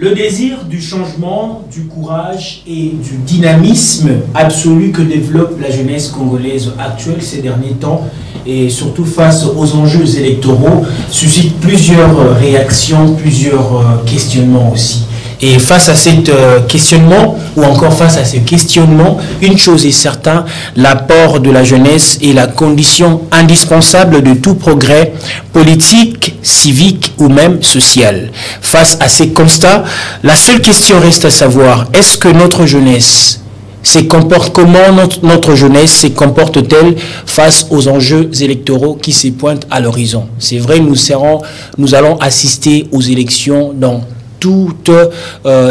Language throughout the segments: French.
Le désir du changement, du courage et du dynamisme absolu que développe la jeunesse congolaise actuelle ces derniers temps et surtout face aux enjeux électoraux suscite plusieurs réactions, plusieurs questionnements aussi. Et face à ces questionnements, ou encore face à ces questionnements, une chose est certaine, l'apport de la jeunesse est la condition indispensable de tout progrès politique, civique ou même social. Face à ces constats, la seule question reste à savoir, est-ce que notre jeunesse comment notre jeunesse se comporte-t-elle face aux enjeux électoraux qui se pointent à l'horizon? C'est vrai, nous allons assister aux élections dans toute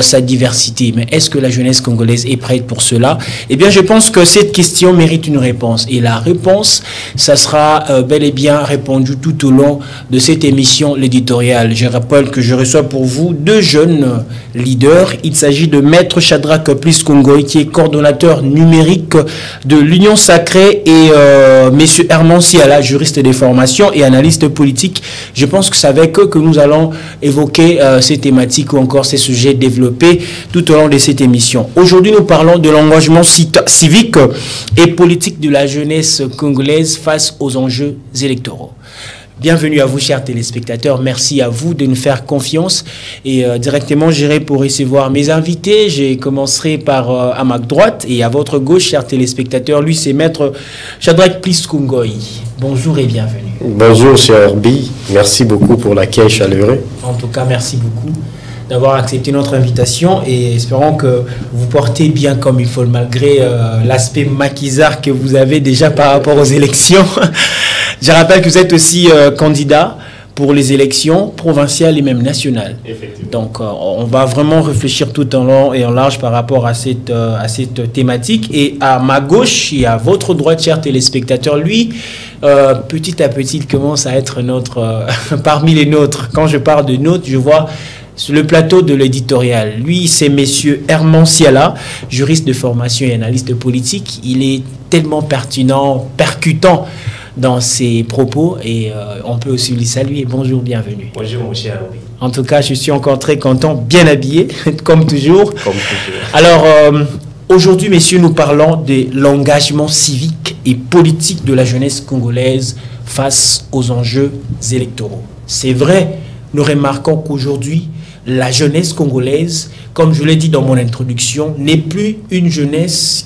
sa diversité. Mais est-ce que la jeunesse congolaise est prête pour cela? Eh bien, je pense que cette question mérite une réponse. Et la réponse, ça sera bel et bien répondu tout au long de cette émission, l'éditorial. Je rappelle que je reçois pour vous deux jeunes leaders. Il s'agit de Maître Shadrack Plis Kongoy, qui est coordonnateur numérique de l'Union Sacrée, et Monsieur Herman Siala, juriste des formations et analyste politique. Je pense que c'est avec eux que nous allons évoquer ces thématiques ou encore ces sujets développés tout au long de cette émission. Aujourd'hui, nous parlons de l'engagement civique et politique de la jeunesse congolaise face aux enjeux électoraux. Bienvenue à vous, chers téléspectateurs. Merci à vous de nous faire confiance. Et directement, j'irai pour recevoir mes invités. Je commencerai par à ma droite et à votre gauche, chers téléspectateurs. Lui, c'est Maître Shadrack Plis Kongoy. Bonjour et bienvenue. Bonjour, cher Herbie. Merci beaucoup pour l'accueil chaleureux. En tout cas, merci beaucoup d'avoir accepté notre invitation et espérons que vous portez bien comme il faut, malgré l'aspect maquisard que vous avez déjà par rapport aux élections. Je rappelle que vous êtes aussi candidat pour les élections provinciales et même nationales. Donc, on va vraiment réfléchir tout en long et en large par rapport à cette thématique. Et à ma gauche et à votre droite, chers téléspectateurs, lui, petit à petit, il commence à être parmi les nôtres. Quand je parle de nôtres, je vois sur le plateau de l'éditorial. Lui, c'est Monsieur Herman Siala, juriste de formation et analyste politique. Il est tellement pertinent, percutant dans ses propos et on peut aussi lui saluer. Bonjour, bienvenue. Bonjour, mon cher. En tout cas, je suis encore très content, bien habillé, comme toujours. Comme toujours. Alors, aujourd'hui, messieurs, nous parlons de l'engagement civique et politique de la jeunesse congolaise face aux enjeux électoraux. C'est vrai, nous remarquons qu'aujourd'hui, la jeunesse congolaise, comme je l'ai dit dans mon introduction, n'est plus une jeunesse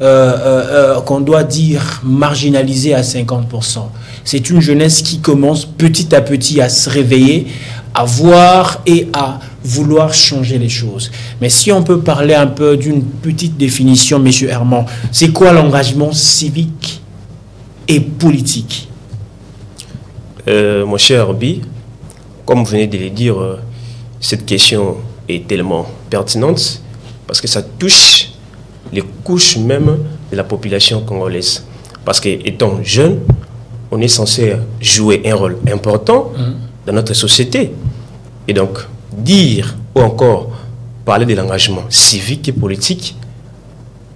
qu'on doit dire marginalisée à 50%. C'est une jeunesse qui commence petit à petit à se réveiller, à voir et à vouloir changer les choses. Mais si on peut parler un peu d'une petite définition, Monsieur Herman, c'est quoi l'engagement civique et politique? Mon cher Herbie, comme vous venez de le dire, cette question est tellement pertinente parce que ça touche les couches même de la population congolaise. Parce qu'étant jeune, on est censé jouer un rôle important dans notre société. Et donc, dire ou encore parler de l'engagement civique et politique,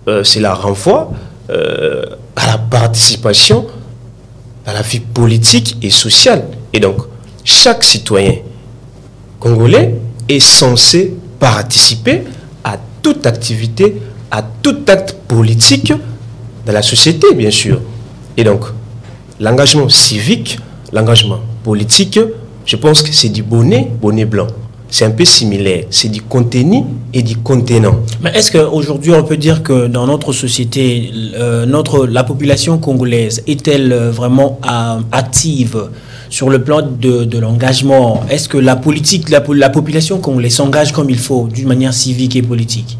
cela renvoie à la participation à la vie politique et sociale. Et donc, chaque citoyen congolais est censé participer à toute activité, à tout acte politique dans la société, bien sûr. Et donc, l'engagement civique, l'engagement politique, je pense que c'est du bonnet blanc. C'est un peu similaire. C'est du contenu et du contenant. Mais est-ce qu'aujourd'hui, on peut dire que dans notre société, la population congolaise est-elle vraiment active sur le plan de l'engagement? Est-ce que la population congolaise s'engage comme il faut, d'une manière civique et politique?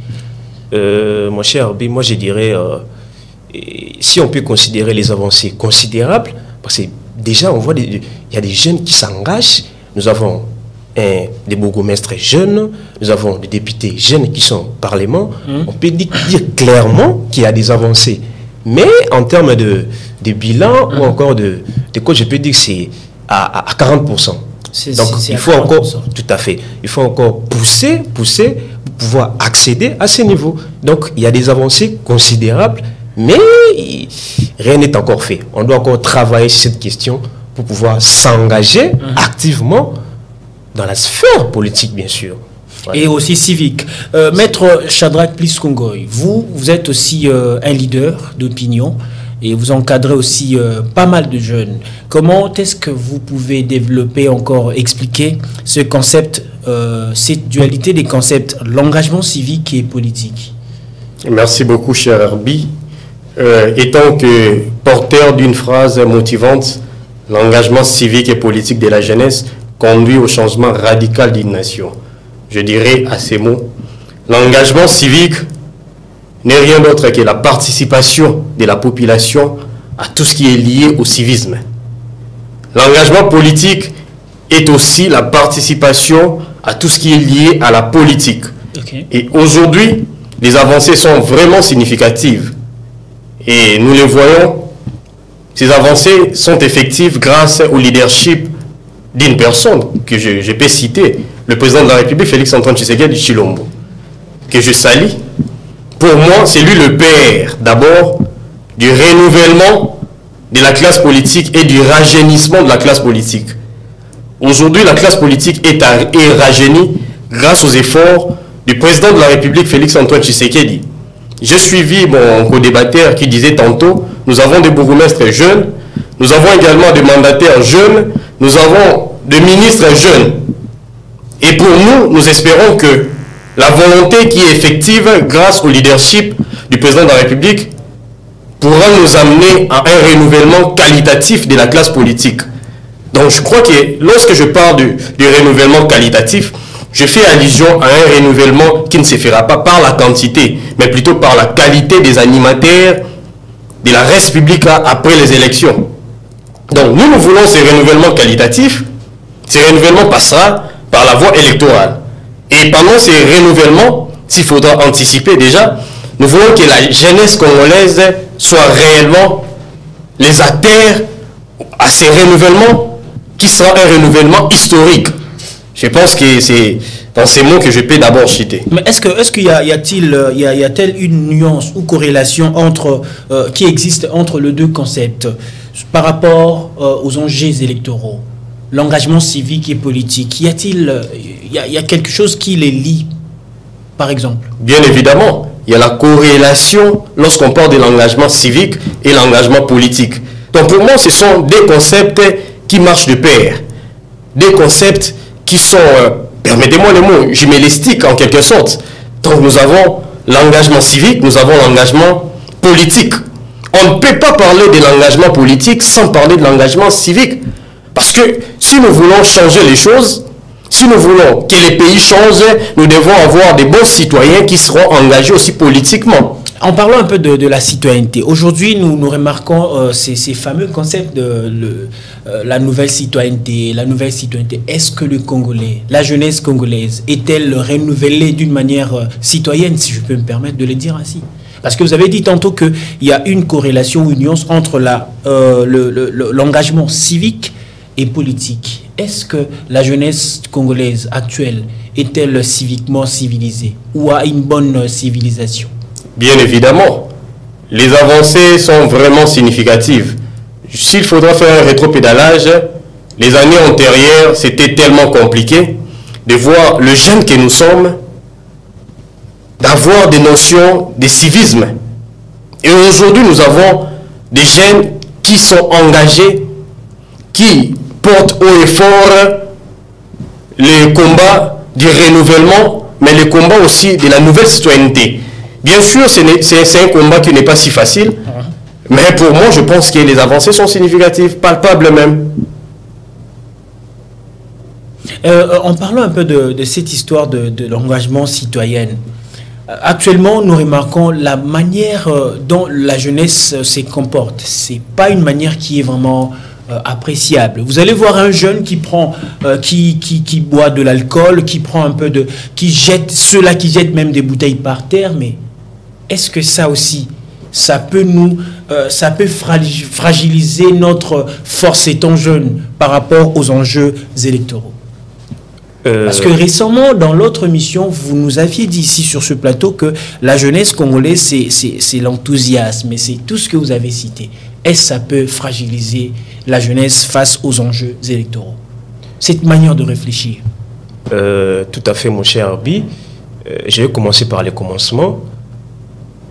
Mon cher, moi je dirais, si on peut considérer les avancées considérables, parce que déjà on voit, il y a des jeunes qui s'engagent, nous avons des bourgmestres jeunes, nous avons des députés jeunes qui sont au Parlement, on peut dire clairement qu'il y a des avancées. Mais en termes de bilan ou encore de quoi, je peux dire que c'est à 40%. Donc il faut encore, tout à fait, il faut encore pousser pour pouvoir accéder à ce niveau. Donc il y a des avancées considérables, mais rien n'est encore fait. On doit encore travailler sur cette question pour pouvoir s'engager activement dans la sphère politique, bien sûr. Et aussi civique. Maître Shadrack Plis-Kongoy, vous êtes aussi un leader d'opinion et vous encadrez aussi pas mal de jeunes. Comment est-ce que vous pouvez développer, encore expliquer ce concept, cette dualité des concepts, l'engagement civique et politique? Merci beaucoup, cher Herbie. Étant que porteur d'une phrase motivante, l'engagement civique et politique de la jeunesse conduit au changement radical d'une nation. Je dirais à ces mots, l'engagement civique n'est rien d'autre que la participation de la population à tout ce qui est lié au civisme. L'engagement politique est aussi la participation à tout ce qui est lié à la politique. Okay. Et aujourd'hui, les avancées sont vraiment significatives. Et nous les voyons, ces avancées sont effectives grâce au leadership d'une personne que je peux citer, le président de la République, Félix-Antoine Tshisekedi Tshilombo, que je salue. Pour moi, c'est lui le père, d'abord, du renouvellement de la classe politique et du rajeunissement de la classe politique. Aujourd'hui, la classe politique est rajeunie grâce aux efforts du président de la République, Félix-Antoine Tshisekedi. J'ai suivi mon co-débatteur qui disait tantôt, nous avons des bourgmestres jeunes, nous avons également des mandataires jeunes, nous avons des ministres jeunes. Et pour nous, nous espérons que la volonté qui est effective grâce au leadership du président de la République pourra nous amener à un renouvellement qualitatif de la classe politique. Donc je crois que lorsque je parle du renouvellement qualitatif, je fais allusion à un renouvellement qui ne se fera pas par la quantité, mais plutôt par la qualité des animateurs de la res publica après les élections. Donc nous voulons ce renouvellement qualitatif. Ce renouvellement passera par la voie électorale. Et pendant ces renouvellements, s'il faudra anticiper déjà, nous voulons que la jeunesse congolaise soit réellement les acteurs à ces renouvellements qui sera un renouvellement historique. Je pense que c'est dans ces mots que je peux d'abord citer. Mais est-ce qu'il y a-t-il une nuance ou corrélation entre, qui existe entre les deux concepts par rapport aux enjeux électoraux, l'engagement civique et politique? Y a quelque chose qui les lie, par exemple? Bien évidemment, il y a la corrélation lorsqu'on parle de l'engagement civique et l'engagement politique. Donc pour moi, ce sont des concepts qui marchent de pair, des concepts qui sont, permettez-moi le mot, jumellistiques en quelque sorte. Donc nous avons l'engagement civique, nous avons l'engagement politique. On ne peut pas parler de l'engagement politique sans parler de l'engagement civique. Parce que si nous voulons changer les choses, si nous voulons que les pays changent, nous devons avoir des bons citoyens qui seront engagés aussi politiquement. En parlant un peu de la citoyenneté, aujourd'hui nous remarquons ces fameux concepts de la nouvelle citoyenneté. Est-ce que le Congolais, la jeunesse congolaise, est-elle renouvelée d'une manière citoyenne, si je peux me permettre de le dire ainsi? Parce que vous avez dit tantôt qu'il y a une corrélation ou une nuance entre l'engagement civique et politique. Est-ce que la jeunesse congolaise actuelle est-elle civiquement civilisée ou a une bonne civilisation? Bien évidemment, les avancées sont vraiment significatives. S'il faudra faire un rétropédalage, les années antérieures, c'était tellement compliqué de voir le jeune que nous sommes, d'avoir des notions de civisme. Et aujourd'hui, nous avons des jeunes qui sont engagés, qui portent haut et fort les combats du renouvellement, mais les combats aussi de la nouvelle citoyenneté. Bien sûr, c'est un combat qui n'est pas si facile, mais pour moi, je pense que les avancées sont significatives, palpables même. En parlant un peu de cette histoire de l'engagement citoyen, actuellement, nous remarquons la manière dont la jeunesse se comporte. Ce n'est pas une manière qui est vraiment appréciable. Vous allez voir un jeune qui prend, qui boit de l'alcool, qui jette, ceux-là qui jettent même des bouteilles par terre, mais est-ce que ça aussi, ça peut fragiliser notre force étant jeune par rapport aux enjeux électoraux? Parce que récemment, dans l'autre mission, vous nous aviez dit ici sur ce plateau que la jeunesse congolaise, c'est l'enthousiasme, et c'est tout ce que vous avez cité. Est-ce que ça peut fragiliser la jeunesse face aux enjeux électoraux? Cette manière de réfléchir. Tout à fait, mon cher Arbi. Je vais commencer par les commencements.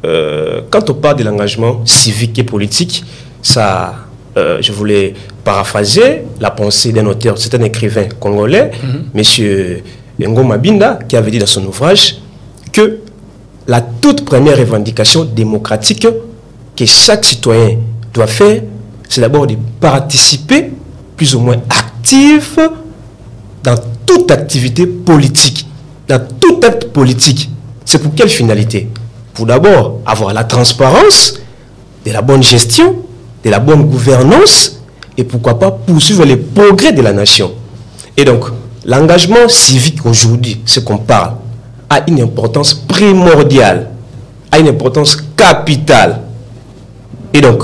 Quand on parle de l'engagement civique et politique, ça, je voulais paraphraser la pensée d'un auteur, c'est un écrivain congolais, monsieur Ngoma Binda, qui avait dit dans son ouvrage que la toute première revendication démocratique que chaque citoyen doit faire, c'est d'abord de participer plus ou moins actif dans toute activité politique, dans tout acte politique. C'est pour quelle finalité? Pour d'abord avoir la transparence, de la bonne gestion, de la bonne gouvernance et pourquoi pas poursuivre les progrès de la nation. Et donc, l'engagement civique aujourd'hui, ce qu'on parle, a une importance primordiale, a une importance capitale. Et donc,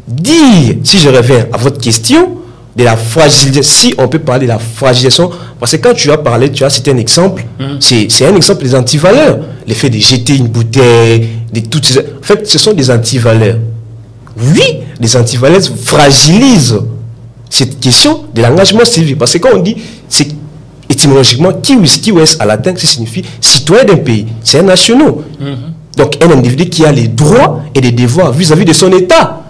dire, si je reviens à votre question, de la fragilisation, si on peut parler de la fragilisation, parce que quand tu as parlé, tu as cité un exemple, c'est un exemple des antivaleurs. Le fait de jeter une bouteille, de toutes ces... En fait, ce sont des antivaleurs. Oui, les antivaleurs fragilisent cette question de l'engagement civique. Parce que quand on dit, c'est étymologiquement, kiwis à latin, ça signifie citoyen d'un pays. C'est un national. Donc, un individu qui a les droits et les devoirs vis-à-vis de son État.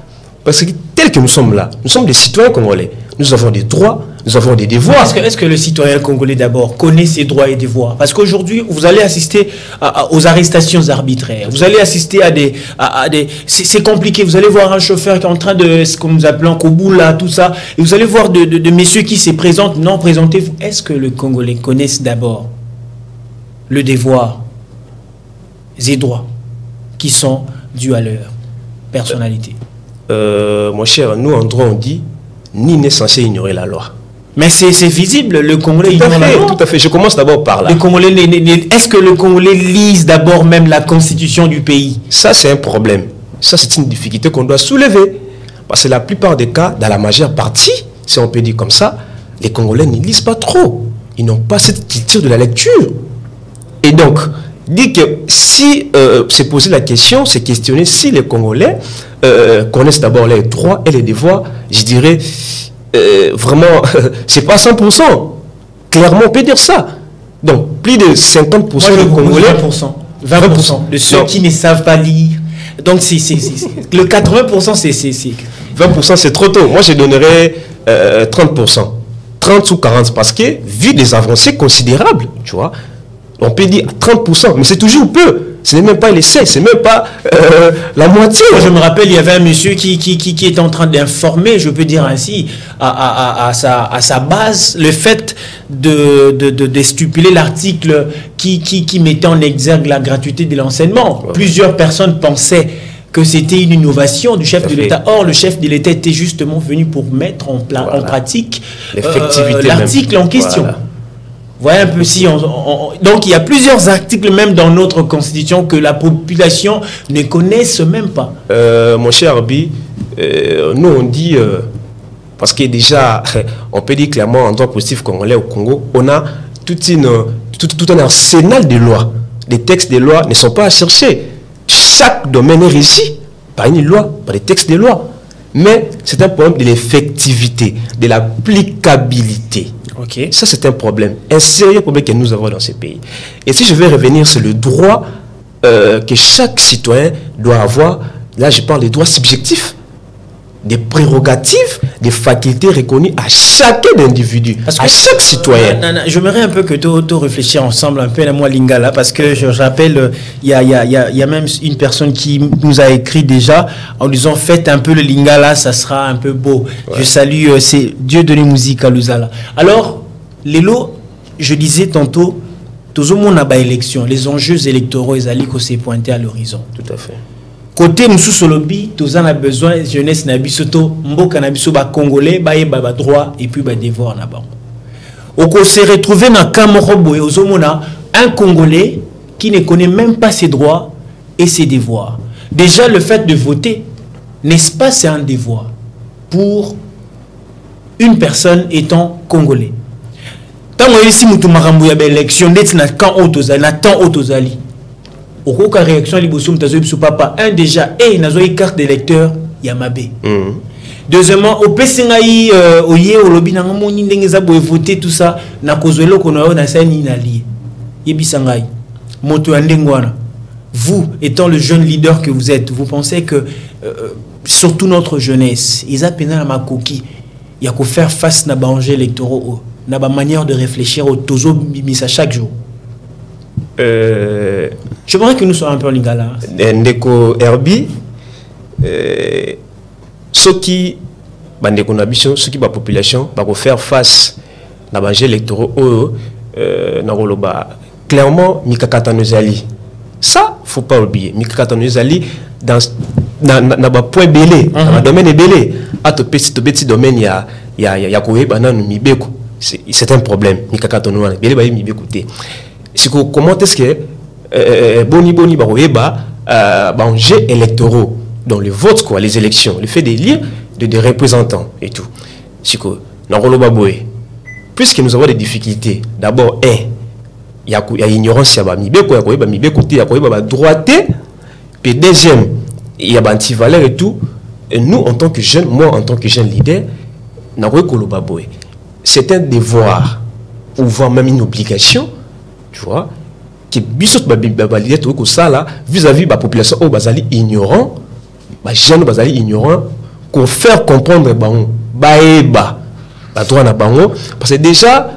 Parce que tel que nous sommes là, nous sommes des citoyens congolais. Nous avons des droits, nous avons des devoirs. Est-ce que le citoyen congolais d'abord connaît ses droits et devoirs? Parce qu'aujourd'hui, vous allez assister aux arrestations arbitraires. Vous allez assister à des... C'est compliqué. Vous allez voir un chauffeur qui est en train de... ce que nous appelons Koboula, tout ça. Et vous allez voir de messieurs qui se présentent, non présentés. Est-ce que le Congolais connaisse d'abord le devoir et droits qui sont dus à leur personnalité? Mon cher, nous en droit on dit ni n'est censé ignorer la loi. Mais c'est visible, le Congolais ignore la loi. Tout à fait, je commence d'abord par là. Est-ce que le Congolais lise d'abord même la constitution du pays? Ça c'est un problème. Ça c'est une difficulté qu'on doit soulever. Parce que la plupart des cas, dans la majeure partie, si on peut dire comme ça, les Congolais ne lisent pas trop. Ils n'ont pas cette culture de la lecture. Et donc, dit que si c'est poser la question, c'est questionner si les Congolais connaissent d'abord les droits et les devoirs, je dirais vraiment, c'est pas 100%. Clairement, on peut dire ça. Donc, plus de 50% des Congolais... 20% de ceux qui ne savent pas lire. Donc, le 80%, c'est... 20%, c'est trop tôt. Moi, je donnerais 30%. 30 ou 40%, parce que, vu des avancées considérables, tu vois, on peut dire 30%, mais c'est toujours peu. Ce n'est même pas l'essai, c'est même pas la moitié. Moi, je me rappelle, il y avait un monsieur qui était en train d'informer, je peux dire ainsi, à sa base, le fait de stipuler l'article qui mettait en exergue la gratuité de l'enseignement. Ouais. Plusieurs personnes pensaient que c'était une innovation du chef de l'État. Or, le chef de l'État était justement venu pour mettre en pratique l'article en question. Voilà. Voyez un peu si donc il y a plusieurs articles même dans notre constitution que la population ne connaisse même pas. Mon cher Arbi, nous on dit parce que déjà on peut dire clairement en droit positif congolais au Congo, on a tout un arsenal de lois. Les textes de lois ne sont pas à chercher. Chaque domaine est régi par une loi, par des textes de loi. Mais c'est un problème de l'effectivité, de l'applicabilité. Okay. Ça, c'est un problème, un sérieux problème que nous avons dans ces pays. Et si je vais revenir sur le droit que chaque citoyen doit avoir, là, je parle des droits subjectifs, des prérogatives, des facultés reconnues à chacun d'individu, à chaque citoyen. J'aimerais un peu que tu réfléchis ensemble un peu à moi Lingala, parce que je rappelle, il y a même une personne qui nous a écrit déjà en disant faites un peu le Lingala, ça sera un peu beau. Ouais. Je salue, c'est Dieu donné musique à Luzala. Alors, Lélo, je disais tantôt, tout le monde a pas élection, les enjeux électoraux, ils allaient s'est pointé à l'horizon. Tout à fait. Côté Moussou Solobi, tous en a besoin, jeunesse Nabisoto, Mboka Nabiso, Congolais, ba droit et puis devoir na bango. On s'est retrouvé dans Kamorobo et Ozomona, un Congolais qui ne connaît même pas ses droits et ses devoirs. Déjà, le fait de voter, n'est-ce pas, c'est un devoir pour une personne étant Congolais. Tant que si nous avons une élection, nous avons une réaction à papa. Un déjà, et nous avons une carte d'électeur Yamabe. Deuxièmement, au PCNAI, au Yé, au lobby, n'a pas voté tout ça, n'a pas besoin qu'on a un allié. Yebisangai, Moto Andengwana. Vous, étant le jeune leader que vous êtes, vous pensez que, surtout notre jeunesse, ils appellent à ma coquille, il y a qu'à faire face à l'enjeu électoraux, à la manière de réfléchir au tozo bimisa chaque jour. Je voudrais que nous soyons un peu en lingala. Ndeko Herbi, ceux qui, ceux qui la population, va faire face à l'enjeu électoraux, clairement, Mikakata Nozali. Ça, faut pas oublier. Mikakata Nozali, dans le point belé, dans le domaine belé, à tout petit domaine, il y a c'est un problème. Mikakata Nozali, belé, il y comment est-ce que Boni Baroeba jeu électoraux dans le vote, quoi, les élections, le fait d'élire des représentants et tout. Puisque nous avons des difficultés, d'abord, il y a ignorance, il y a droité, puis deuxième, il y a anti-valeur et tout. Et nous, en tant que jeunes, moi, en tant que jeune leader, c'est un devoir, ou voire même une obligation, tu vois, que vis-à-vis de la population ignorant, jeunes ignorant, qu'on faire comprendre parce que déjà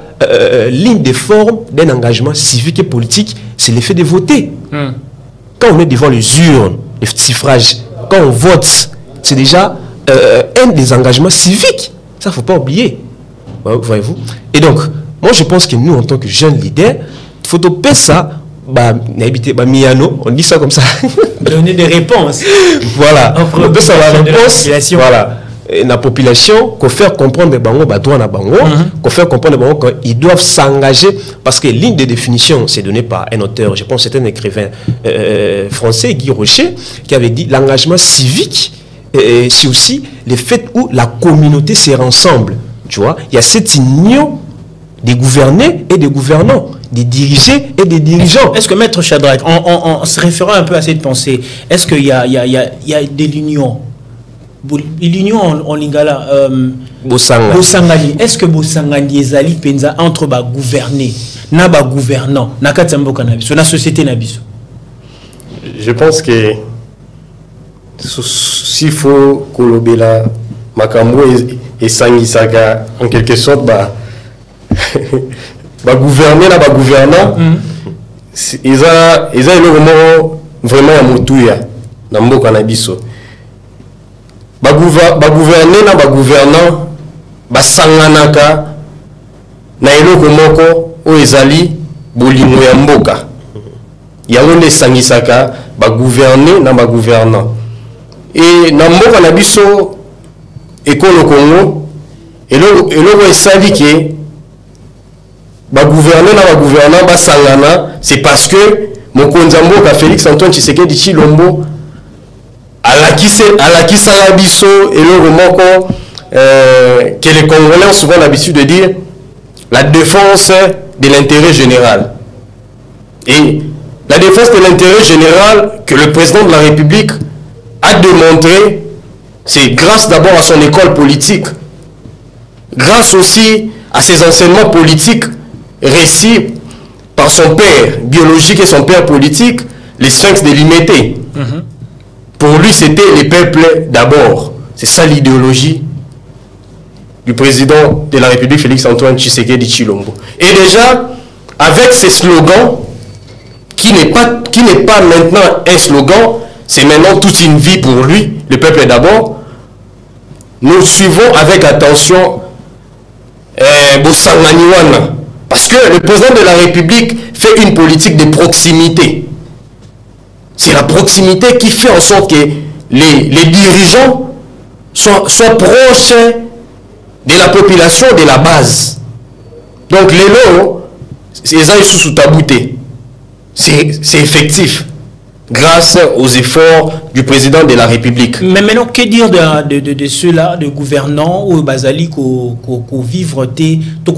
l'une des formes d'un engagement civique et politique, c'est l'effet de voter. Quand on est devant les urnes, les suffrages, quand on vote, c'est déjà un des engagements civiques. Ça, il ne faut pas oublier. Voyez-vous. Et donc, moi, je pense que nous, en tant que jeunes leaders, il faut que ça, on dit ça comme ça. Donner des réponses. Voilà. On peut savoir la réponse. Voilà. La population, qu'on faire comprendre qu'on faire comprendre qu'ils doivent s'engager, parce que l'une des définitions, c'est donné par un auteur, je pense que c'est un écrivain français, Guy Rocher, qui avait dit l'engagement civique, c'est aussi le fait où la communauté sert ensemble. Tu vois, il y a cette union des gouvernés et des gouvernants, des dirigés et des dirigeants. Est-ce que Maître Shadrach, en se référant un peu à cette pensée, est-ce qu'il y a de l'union? L'union en lingala, Bosangani. Est-ce que Bosangani ezali penza entre ba gouverner, na ba gouvernant, na katambo cannabis, na société nabiso? Je pense que s'il faut kolobela makambo et sangisaka en quelque sorte ba gouverner na ba gouvernant, ils ont vraiment ya mutuya na mboka na biso. Gouverner na gouvernant basanganaka na eloko moko o ezali bolingo ya mboka yango nde sangisaka gouverner na gouvernant et na mboka na biso ekolo Congo eloko esali ke gouverner na gouvernant basangana, c'est parce que mokonzi ya mboka Félix Antoine Tshisekedi Tshilombo à la Kisalabiso et le remoko que les Congolais ont souvent l'habitude de dire la défense de l'intérêt général. Et la défense de l'intérêt général que le président de la République a démontré, c'est grâce d'abord à son école politique, grâce aussi à ses enseignements politiques récits par son père biologique et son père politique, les Sphinx de Limété. Pour lui, c'était les peuples d'abord. C'est ça l'idéologie du président de la République, Félix Antoine Tshisekedi Tshilombo. Et déjà, avec ces slogans, qui n'est pas maintenant un slogan, c'est maintenant toute une vie pour lui, le peuple d'abord, nous suivons avec attention Bosanganiwana. Parce que le président de la République fait une politique de proximité. C'est la proximité qui fait en sorte que les dirigeants soient proches de la population, de la base. Donc les lots, c'est ça sous tabouté. C'est effectif. grâce aux efforts du président de la République. Mais maintenant, que dire de ceux-là, de gouvernants ou Bazali qu'on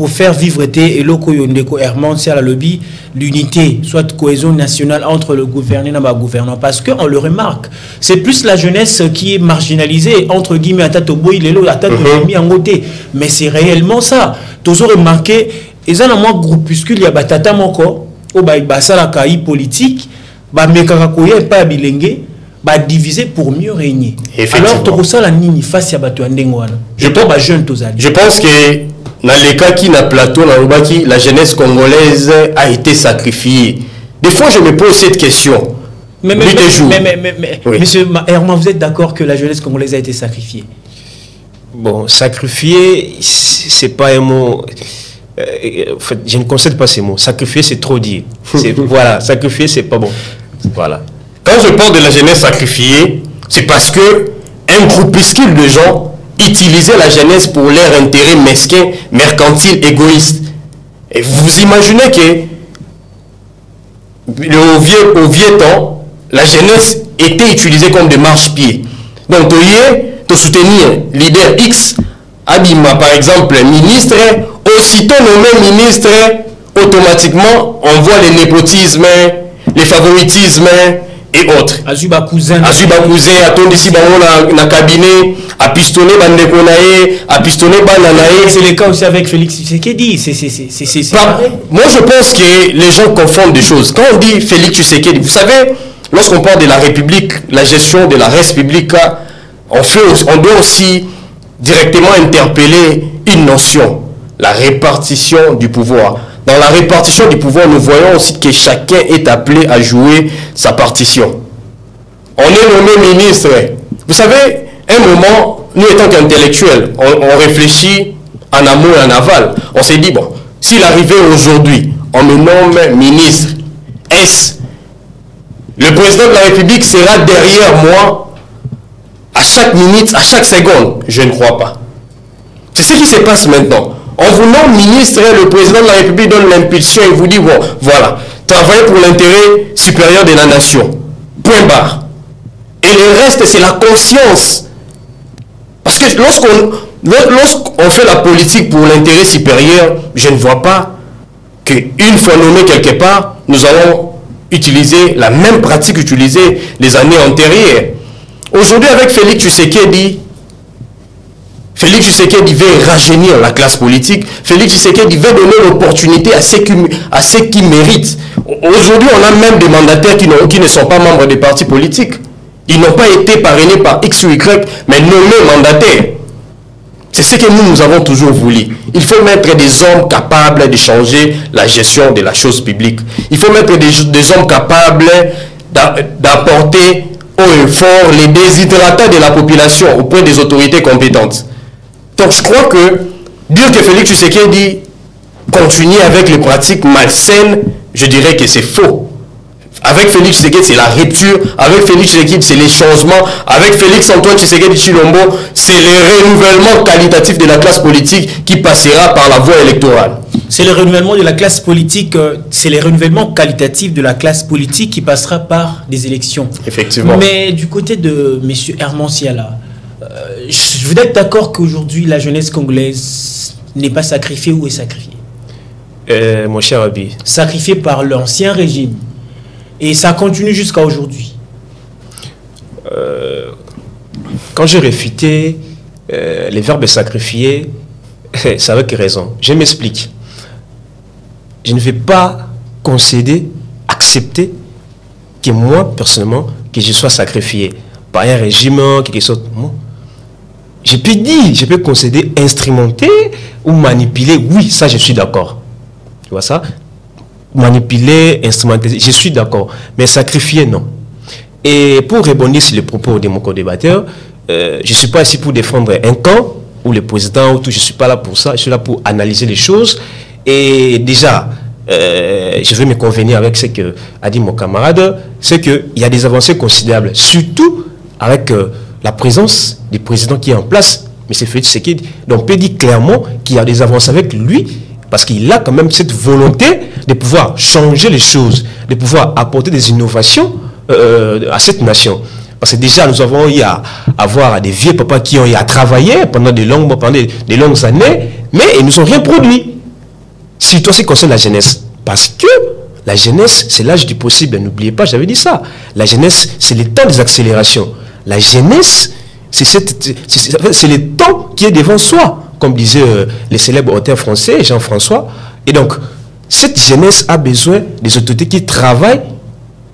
faire vivre et loko yondeko Herman c'est la lobby l'unité, soit cohésion nationale entre le gouvernement et le gouvernant, parce qu'on le remarque, c'est plus la jeunesse qui est marginalisée entre guillemets à Tatoboy lelo à Tatoboy en côté, mais c'est réellement ça. Toujours remarqué, ils ont un groupuscule il y a batata moko au basa la caï politique. Ba mekakakoya pas bilenge ba diviser pour mieux régner. Alors to la nini face ya bato ndengwana. Je pense que dans les cas qui na plateau na Lubaki, la jeunesse congolaise a été sacrifiée. Des fois je me pose cette question. Mais monsieur Herman, vous êtes d'accord que la jeunesse congolaise a été sacrifiée? Bon, sacrifier c'est pas un mot. En fait, je ne concède pas ces mots. Sacrifier, c'est trop dire. Voilà, sacrifier, c'est pas bon. Voilà. Quand je parle de la jeunesse sacrifiée, c'est parce que un groupuscule de gens utilisaient la jeunesse pour leur intérêt mesquin, mercantile, égoïste. Et vous imaginez que au vieux temps, la jeunesse était utilisée comme des marche-pieds. Donc, tu soutenir leader X, Abima par exemple, ministre, aussitôt nommé ministre, automatiquement, on voit les népotismes, les favoritismes et autres. Azuba cousin, attendez ici dans le cabinet, à pistonner Bandekonae, à pistonner Bananae. C'est le cas aussi avec Félix Tshisekedi. Moi, je pense que les gens confondent des choses. Quand on dit Félix Tshisekedi, vous savez, lorsqu'on parle de la République, la gestion de la République, on doit aussi directement interpeller une notion, la répartition du pouvoir. Dans la répartition du pouvoir, nous voyons aussi que chacun est appelé à jouer sa partition. On est nommé ministre. Vous savez, un moment, nous étant qu'intellectuels, on réfléchit en amont et en aval. On s'est dit, bon, s'il arrivait aujourd'hui, on me nomme ministre, est-ce le président de la République sera derrière moi à chaque minute, à chaque seconde? Je ne crois pas. C'est ce qui se passe maintenant. On vous nomme ministre, le président de la République donne l'impulsion et vous dit, bon, voilà, travaillez pour l'intérêt supérieur de la nation. Point barre. Et le reste, c'est la conscience. Parce que lorsqu'on fait la politique pour l'intérêt supérieur, je ne vois pas qu'une fois nommé quelque part, nous allons utiliser la même pratique utilisée les années antérieures. Aujourd'hui, avec Félix Tshisekedi veut rajeunir la classe politique. Félix Tshisekedi veut donner l'opportunité à ceux qui méritent. Aujourd'hui, on a même des mandataires qui ne sont pas membres des partis politiques. Ils n'ont pas été parrainés par X ou Y, mais nommés mandataires. C'est ce que nous avons toujours voulu. Il faut mettre des hommes capables de changer la gestion de la chose publique. Il faut mettre des hommes capables d'apporter haut et fort les déshydratats de la population auprès des autorités compétentes. Donc je crois que dire que Félix Tshisekedi continue avec les pratiques malsaines, je dirais que c'est faux. Avec Félix Tshisekedi, c'est la rupture. Avec Félix Tshisekedi, c'est les changements. Avec Félix Antoine Tshisekedi Tshilombo, c'est le renouvellement qualitatif de la classe politique qui passera par la voie électorale. C'est le renouvellement de la classe politique, c'est le renouvellement qualitatif de la classe politique qui passera par des élections. Effectivement. Mais du côté de M. Herman Siala, vous êtes d'accord qu'aujourd'hui la jeunesse congolaise n'est pas sacrifiée ou est sacrifiée? Mon cher Abi. Sacrifiée par l'ancien régime. Et ça continue jusqu'à aujourd'hui. Quand j'ai réfuté les verbes sacrifier, c'est avec raison. Je m'explique. Je ne vais pas concéder, accepter que moi, personnellement, que je sois sacrifié par un régime, quelque chose. Je peux dire, je peux concéder, instrumenter ou manipuler. Oui, ça, je suis d'accord. Tu vois ça? Manipuler, instrumentaliser, je suis d'accord. Mais sacrifier, non. Et pour rebondir sur les propos de mon co-débatteur, je ne suis pas ici pour défendre un camp ou le président ou tout. Je ne suis pas là pour ça. Je suis là pour analyser les choses. Et déjà, je vais me convenir avec ce que a dit mon camarade, c'est qu'il y a des avancées considérables, surtout avec la présence du président qui est en place, M. Félix Tshisekedi. Donc on peut dire clairement qu'il y a des avancées avec lui, parce qu'il a quand même cette volonté de pouvoir changer les choses, de pouvoir apporter des innovations à cette nation. Parce que déjà, nous avons eu à avoir des vieux papas qui ont eu à travailler pendant des longues années, mais ils nous ont rien produit. Surtout en ce qui concerne la jeunesse. Parce que la jeunesse, c'est l'âge du possible. N'oubliez pas, j'avais dit ça. La jeunesse, c'est le temps des accélérations. La jeunesse, c'est le temps qui est devant soi, comme disait le célèbre auteur français, Jean-François. Et donc, cette jeunesse a besoin des autorités qui travaillent,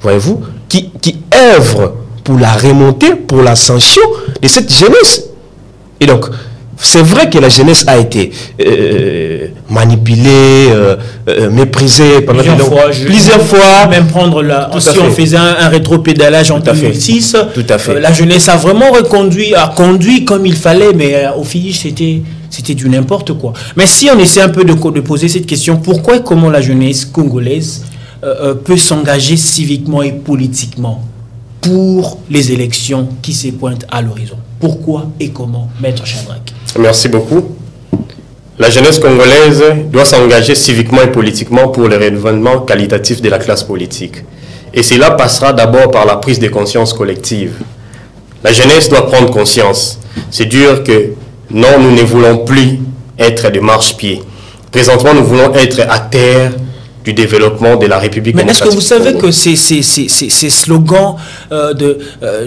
voyez-vous, qui œuvrent pour la remontée, pour l'ascension de cette jeunesse. Et donc, c'est vrai que la jeunesse a été manipulée, méprisée pendant plusieurs fois. Même prendre si on faisait un rétropédalage en 2006, la jeunesse a vraiment conduit comme il fallait, mais au finish, c'était du n'importe quoi. Mais si on essaie un peu de poser cette question, pourquoi et comment la jeunesse congolaise peut s'engager civiquement et politiquement pour les élections qui se pointent à l'horizon? Pourquoi et comment, Maître Shadrack? Merci beaucoup. La jeunesse congolaise doit s'engager civiquement et politiquement pour le renouvellement qualitatif de la classe politique. Et cela passera d'abord par la prise de conscience collective. La jeunesse doit prendre conscience. C'est dire que non, nous ne voulons plus être des marche-pieds. Présentement, nous voulons être acteurs du développement de la République démocratique. Mais est-ce que vous savez que ces slogans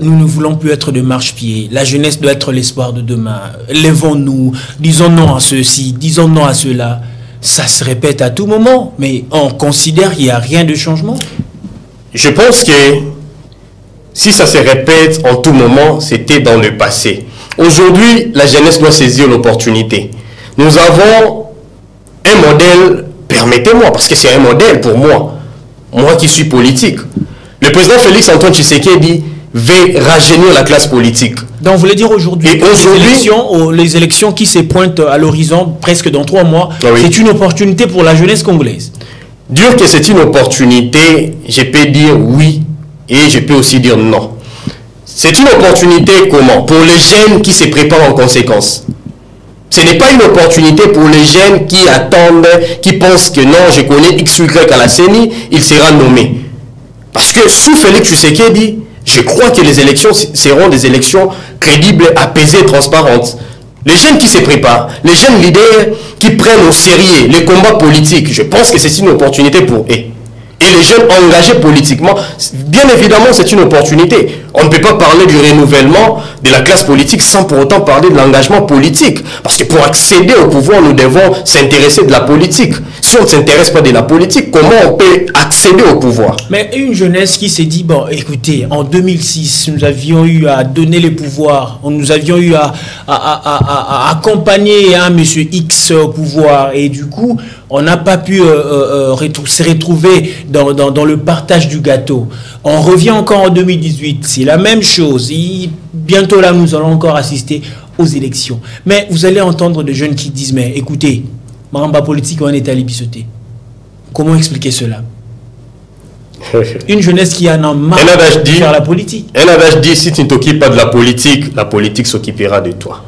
nous ne voulons plus être de marche-pied, la jeunesse doit être l'espoir de demain, lèvons-nous, disons non à ceci, disons non à cela, ça se répète à tout moment, mais on considère qu'il n'y a rien de changement? Je pense que si ça se répète en tout moment, c'était dans le passé. Aujourd'hui, la jeunesse doit saisir l'opportunité. Nous avons un modèle. Permettez-moi, parce que c'est un modèle pour moi qui suis politique. Le président Félix Antoine Tshisekedi veut rajeunir la classe politique. Donc vous voulez dire aujourd'hui les élections qui se pointent à l'horizon presque dans 3 mois, oui, c'est une opportunité pour la jeunesse congolaise? Dire que c'est une opportunité, je peux dire oui et je peux aussi dire non. C'est une opportunité comment? Pour les jeunes qui se préparent en conséquence. Ce n'est pas une opportunité pour les jeunes qui attendent, qui pensent que non, je connais XY à la CENI, il sera nommé. Parce que sous Félix Tshisekedi, je crois que les élections seront des élections crédibles, apaisées, transparentes. Les jeunes qui se préparent, les jeunes leaders qui prennent au sérieux les combats politiques, je pense que c'est une opportunité pour eux. Et les jeunes engagés politiquement, bien évidemment, c'est une opportunité. On ne peut pas parler du renouvellement de la classe politique sans pour autant parler de l'engagement politique. Parce que pour accéder au pouvoir, nous devons s'intéresser de la politique. Si on ne s'intéresse pas de la politique, comment on peut accéder au pouvoir? Mais une jeunesse qui s'est dit, bon, écoutez, en 2006, nous avions eu à donner les pouvoirs, nous avions eu à accompagner M. X au pouvoir, et du coup, on n'a pas pu se retrouver dans le partage du gâteau. On revient encore en 2018, c'est la même chose. Bientôt là, nous allons encore assister aux élections. Mais vous allez entendre des jeunes qui disent, mais écoutez, Maramba politique, on est allé biseauter. Comment expliquer cela? Une jeunesse qui en a marre de faire la politique. Un adage dit, si tu ne t'occupes pas de la politique s'occupera de toi.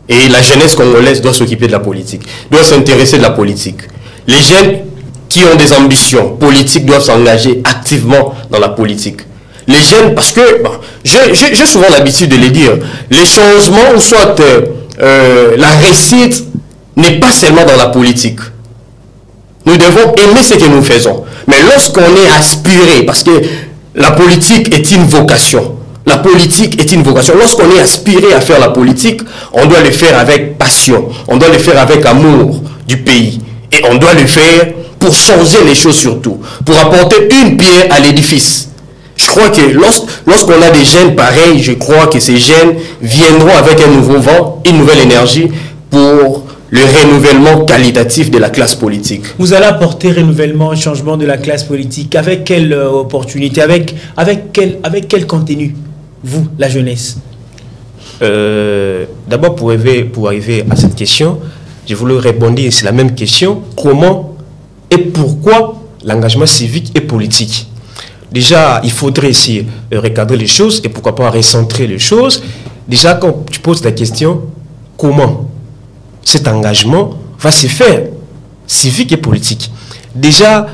Et la jeunesse congolaise doit s'occuper de la politique, doit s'intéresser de la politique. Les jeunes qui ont des ambitions politiques doivent s'engager activement dans la politique. Les jeunes, parce que, bon, j'ai souvent l'habitude de le dire, les changements, ou soit la réussite, n'est pas seulement dans la politique. Nous devons aimer ce que nous faisons. Mais lorsqu'on est aspiré, parce que la politique est une vocation, la politique est une vocation. Lorsqu'on est aspiré à faire la politique, on doit le faire avec passion, on doit le faire avec amour du pays. Et on doit le faire pour changer les choses surtout, pour apporter une pierre à l'édifice. Je crois que lorsqu'on a des jeunes pareils, je crois que ces jeunes viendront avec un nouveau vent, une nouvelle énergie pour le renouvellement qualitatif de la classe politique. Vous allez apporter renouvellement, changement de la classe politique. Avec quelle opportunité, avec quel contenu, vous, la jeunesse? D'abord, pour arriver à cette question, je voulais répondre, c'est la même question. Comment et pourquoi l'engagement civique et politique? Déjà, il faudrait ici recadrer les choses et pourquoi pas recentrer les choses. Déjà, quand tu poses la question, comment cet engagement va se faire, civique et politique? déjà,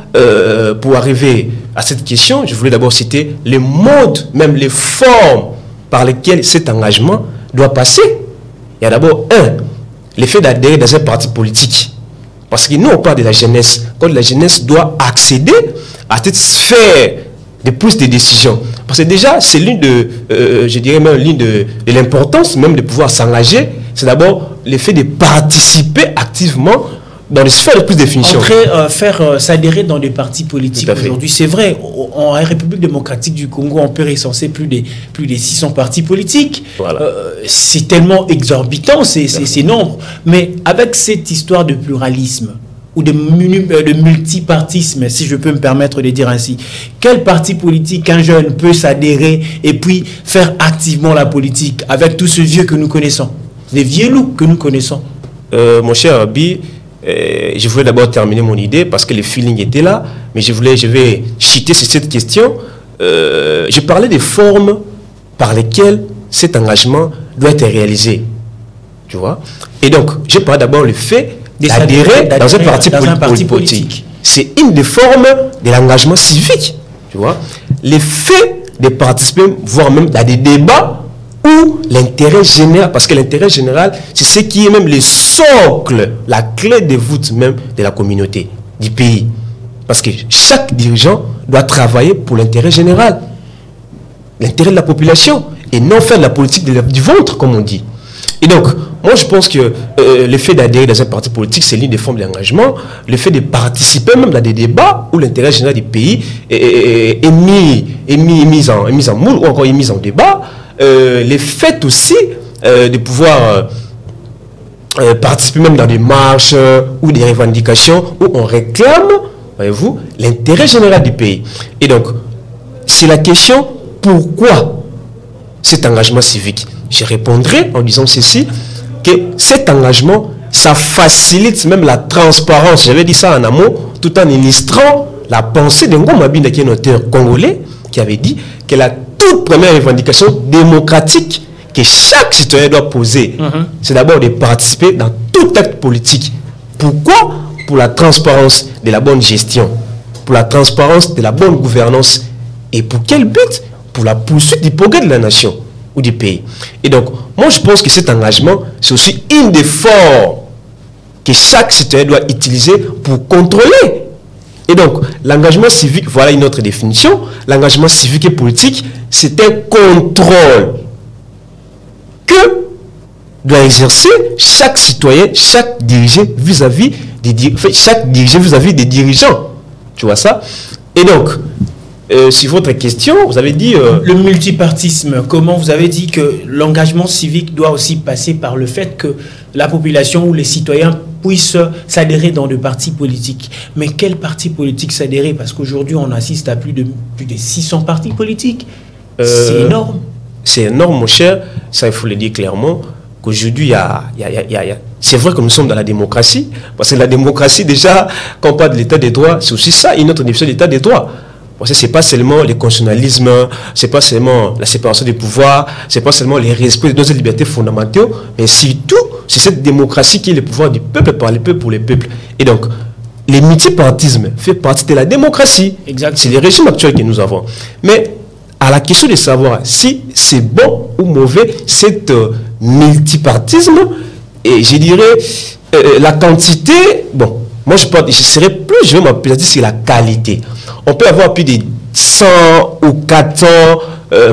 pour arriver à cette question, je voulais d'abord citer les modes, même les formes par lesquelles cet engagement doit passer. Il y a d'abord l'effet d'adhérer dans un parti politique. Parce que nous, on parle de la jeunesse. Quand la jeunesse doit accéder à cette sphère de prise de décision. Parce que déjà, c'est l'une de, je dirais même l'une de l'importance même de pouvoir s'engager. C'est d'abord l'effet de participer activement dans les sphères de prise de définition. Faire s'adhérer dans des partis politiques aujourd'hui, c'est vrai. En République démocratique du Congo, on peut recenser plus de 600 partis politiques. Voilà. C'est tellement exorbitant, ces nombres. Mais avec cette histoire de pluralisme ou de multipartisme, si je peux me permettre de dire ainsi, quel parti politique un jeune peut s'adhérer et puis faire activement la politique avec tout ce vieux que nous connaissons, les vieux loups que nous connaissons? Mon cher Abi, je voulais d'abord terminer mon idée parce que le feeling était là, mais je vais chuter sur cette question. Je parlais des formes par lesquelles cet engagement doit être réalisé. Tu vois? Et donc, je parle d'abord le fait d'adhérer dans un parti politique. C'est une des formes de l'engagement civique. Tu vois? Le fait de participer, voire même dans des débats où l'intérêt général, parce que l'intérêt général, c'est ce qui est même le socle, la clé de voûte même de la communauté, du pays. Parce que chaque dirigeant doit travailler pour l'intérêt général, l'intérêt de la population, et non faire de la politique du ventre, comme on dit. Et donc, moi je pense que le fait d'adhérer dans un parti politique, c'est l'une des formes d'engagement. Le fait de participer même dans des débats où l'intérêt général du pays est mis en moule ou encore est mis en débat. Le fait aussi de pouvoir participer même dans des marches ou des revendications où on réclame, voyez-vous, l'intérêt général du pays. Et donc, c'est la question, pourquoi cet engagement civique? Je répondrai en disant ceci, que cet engagement, ça facilite même la transparence. J'avais dit ça en amont, tout en illustrant la pensée de Ngoma Binda, qui est un auteur congolais, qui avait dit que la toute première revendication démocratique que chaque citoyen doit poser, c'est d'abord de participer dans tout acte politique. Pourquoi? Pour la transparence de la bonne gestion, pour la transparence de la bonne gouvernance. Et pour quel but? Pour la poursuite du progrès de la nation ou du pays. Et donc, moi je pense que cet engagement, c'est aussi une des formes que chaque citoyen doit utiliser pour contrôler. Et donc, l'engagement civique, voilà une autre définition. L'engagement civique et politique, c'est un contrôle que doit exercer chaque citoyen, chaque dirigeant vis-à-vis des dirigeants. Tu vois ça? Et donc, sur votre question, vous avez dit... Le multipartisme, comment vous avez dit que l'engagement civique doit aussi passer par le fait que la population ou les citoyens puissent s'adhérer dans des partis politiques. Mais quel parti politique s'adhérer? Parce qu'aujourd'hui, on assiste à plus de 600 partis politiques. C'est énorme. C'est énorme, mon cher. Ça, il faut le dire clairement. Qu'aujourd'hui, c'est vrai que nous sommes dans la démocratie. Parce que la démocratie, déjà, quand on parle de l'état des droits, c'est aussi ça, une autre définition de l'état des droits. Parce que ce n'est pas seulement le constitutionnalisme, ce n'est pas seulement la séparation des pouvoirs, ce n'est pas seulement le respect de nos libertés fondamentales, mais surtout, c'est cette démocratie qui est le pouvoir du peuple par le peuple pour le peuple. Et donc, le multipartisme fait partie de la démocratie. C'est le régime actuel que nous avons. Mais à la question de savoir si c'est bon ou mauvais, cet multipartisme, et je dirais, la quantité, bon, moi je vais m'appeler sur la qualité. On peut avoir plus de 100 ou 400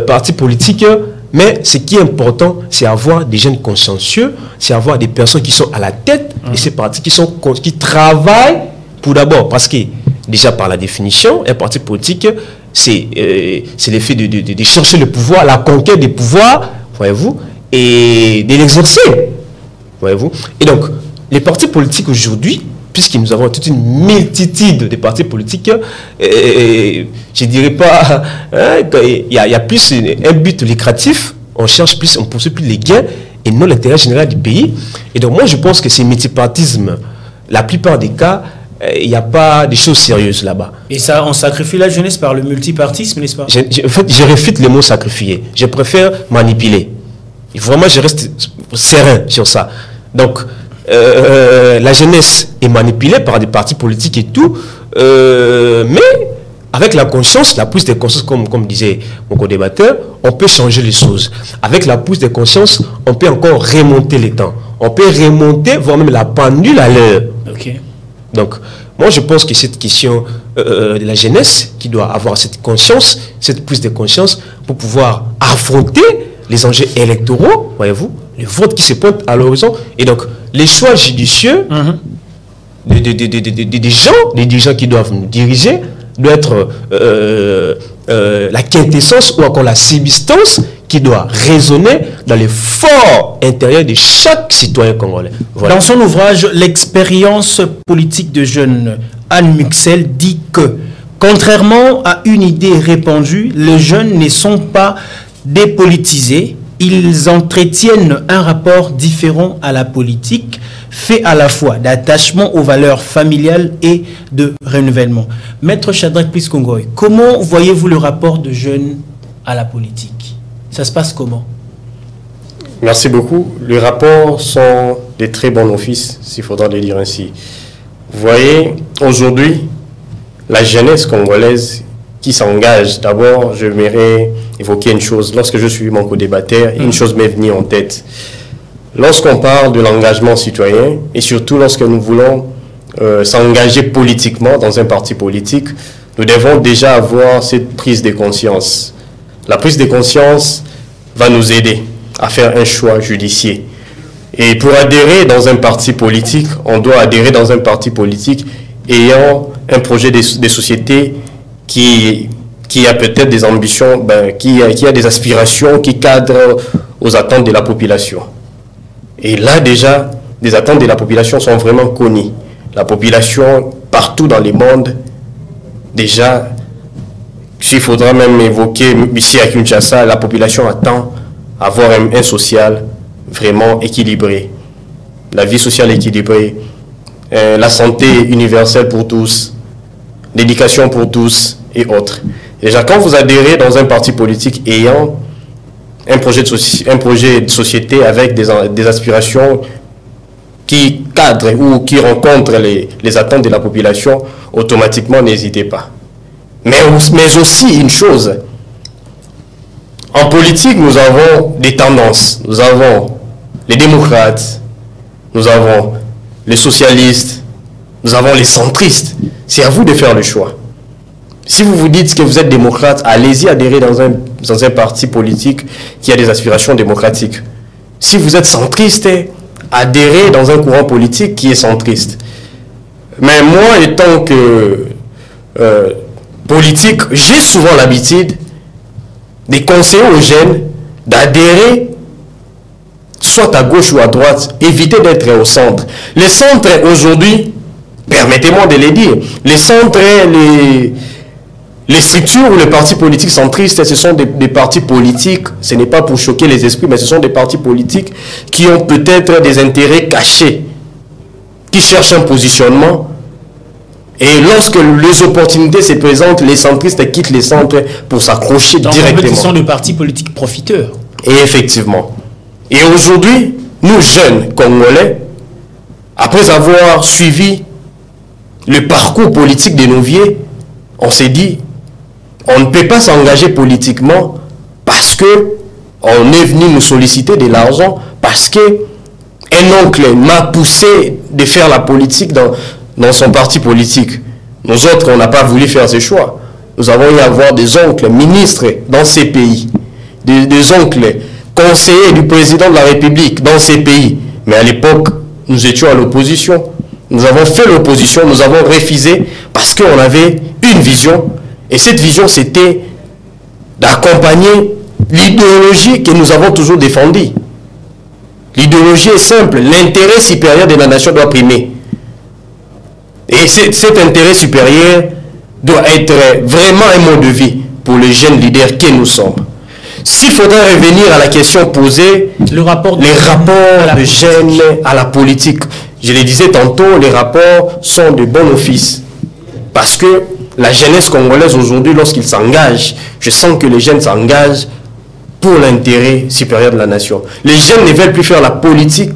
partis politiques, mais ce qui est important, c'est avoir des jeunes consciencieux, c'est avoir des personnes qui sont à la tête de ces partis, qui travaillent pour d'abord, parce que déjà par la définition, un parti politique, c'est l'effet de chercher le pouvoir, la conquête des pouvoirs, voyez-vous, et de l'exercer, voyez-vous. Et donc, les partis politiques aujourd'hui, puisque nous avons toute une multitude de partis politiques, je ne dirais pas, il y a plus un but lucratif, on cherche plus, on poursuit plus les gains et non l'intérêt général du pays. Et donc moi je pense que c'est multipartisme, la plupart des cas, il n'y a pas de choses sérieuses là-bas. Et ça, on sacrifie la jeunesse par le multipartisme, n'est-ce pas? En fait, je réfute le mot sacrifier. Je préfère manipuler. Et vraiment, je reste serein sur ça. Donc, la jeunesse est manipulée par des partis politiques et tout. Mais avec la conscience, la prise de conscience, comme disait mon co-débatteur, on peut changer les choses. Avec la prise de conscience, on peut encore remonter les temps. On peut remonter, voire même la pendule à l'heure. Ok. Donc, moi, je pense que cette question de la jeunesse qui doit avoir cette conscience, cette prise de conscience pour pouvoir affronter les enjeux électoraux, voyez-vous, les votes qui se pointent à l'horizon. Et donc, les choix judicieux des gens qui doivent nous diriger, doit être la quintessence ou encore la substance qui doit résonner dans les forts intérieurs de chaque citoyen congolais. Voilà. Dans son ouvrage « L'expérience politique de jeunes », Anne Muxel dit que, contrairement à une idée répandue, les jeunes ne sont pas dépolitisés, ils entretiennent un rapport différent à la politique, fait à la fois d'attachement aux valeurs familiales et de renouvellement. Maître Shadrack Plis-Kongoy, comment voyez-vous le rapport de jeunes à la politique? Ça se passe comment? Merci beaucoup. Les rapports sont des très bons offices, s'il faudra le dire ainsi. Vous voyez, aujourd'hui, la jeunesse congolaise qui s'engage, d'abord, je m'aimerais évoquer une chose. Lorsque je suis mon co-débatteur, une chose m'est venue en tête. Lorsqu'on parle de l'engagement citoyen, et surtout lorsque nous voulons s'engager politiquement dans un parti politique, nous devons déjà avoir cette prise de conscience. La prise de conscience va nous aider à faire un choix judiciaire. Et pour adhérer dans un parti politique, on doit adhérer dans un parti politique ayant un projet de société qui a peut-être des ambitions, qui a des aspirations qui cadrent aux attentes de la population. Et là déjà, les attentes de la population sont vraiment connues. La population, partout dans le monde, déjà, s'il faudra même évoquer ici à Kinshasa, la population attend avoir un social vraiment équilibré. La vie sociale équilibrée, la santé universelle pour tous, l'éducation pour tous et autres. Déjà, quand vous adhérez dans un parti politique ayant un projet de société avec des aspirations qui cadrent ou qui rencontrent les attentes de la population, automatiquement, n'hésitez pas. Mais aussi une chose, en politique, nous avons des tendances. Nous avons les démocrates, nous avons les socialistes, nous avons les centristes. C'est à vous de faire le choix. Si vous vous dites que vous êtes démocrate, allez-y adhérer dans un parti politique qui a des aspirations démocratiques. Si vous êtes centriste, adhérez dans un courant politique qui est centriste. Mais moi, étant que politique, j'ai souvent l'habitude de conseiller aux jeunes d'adhérer soit à gauche ou à droite, éviter d'être au centre. Les centres aujourd'hui, permettez-moi de le dire, les centres, les structures ou les partis politiques centristes, ce sont des partis politiques, ce n'est pas pour choquer les esprits, mais ce sont des partis politiques qui ont peut-être des intérêts cachés, qui cherchent un positionnement. Et lorsque les opportunités se présentent, les centristes quittent les centres pour s'accrocher directement. En fait, ce sont des partis politiques profiteurs. Et effectivement. Et aujourd'hui, nous jeunes Congolais, après avoir suivi le parcours politique de nos vieux, on s'est dit, on ne peut pas s'engager politiquement parce que on est venu nous solliciter de l'argent, parce que un oncle m'a poussé de faire la politique dans son parti politique. Nous autres, on n'a pas voulu faire ce choix. Nous avons eu à avoir des oncles ministres dans ces pays, des oncles conseillers du président de la République dans ces pays. Mais à l'époque, nous étions à l'opposition. Nous avons fait l'opposition, nous avons refusé parce qu'on avait une vision. Et cette vision, c'était d'accompagner l'idéologie que nous avons toujours défendue. L'idéologie est simple, l'intérêt supérieur de la nation doit primer. Et cet intérêt supérieur doit être vraiment un mode de vie pour les jeunes leaders que nous sommes. S'il faudrait revenir à la question posée, les rapports de jeunes à la politique, je le disais tantôt, les rapports sont de bon office. Parce que la jeunesse congolaise aujourd'hui, lorsqu'ils s'engagent, je sens que les jeunes s'engagent pour l'intérêt supérieur de la nation. Les jeunes ne veulent plus faire la politique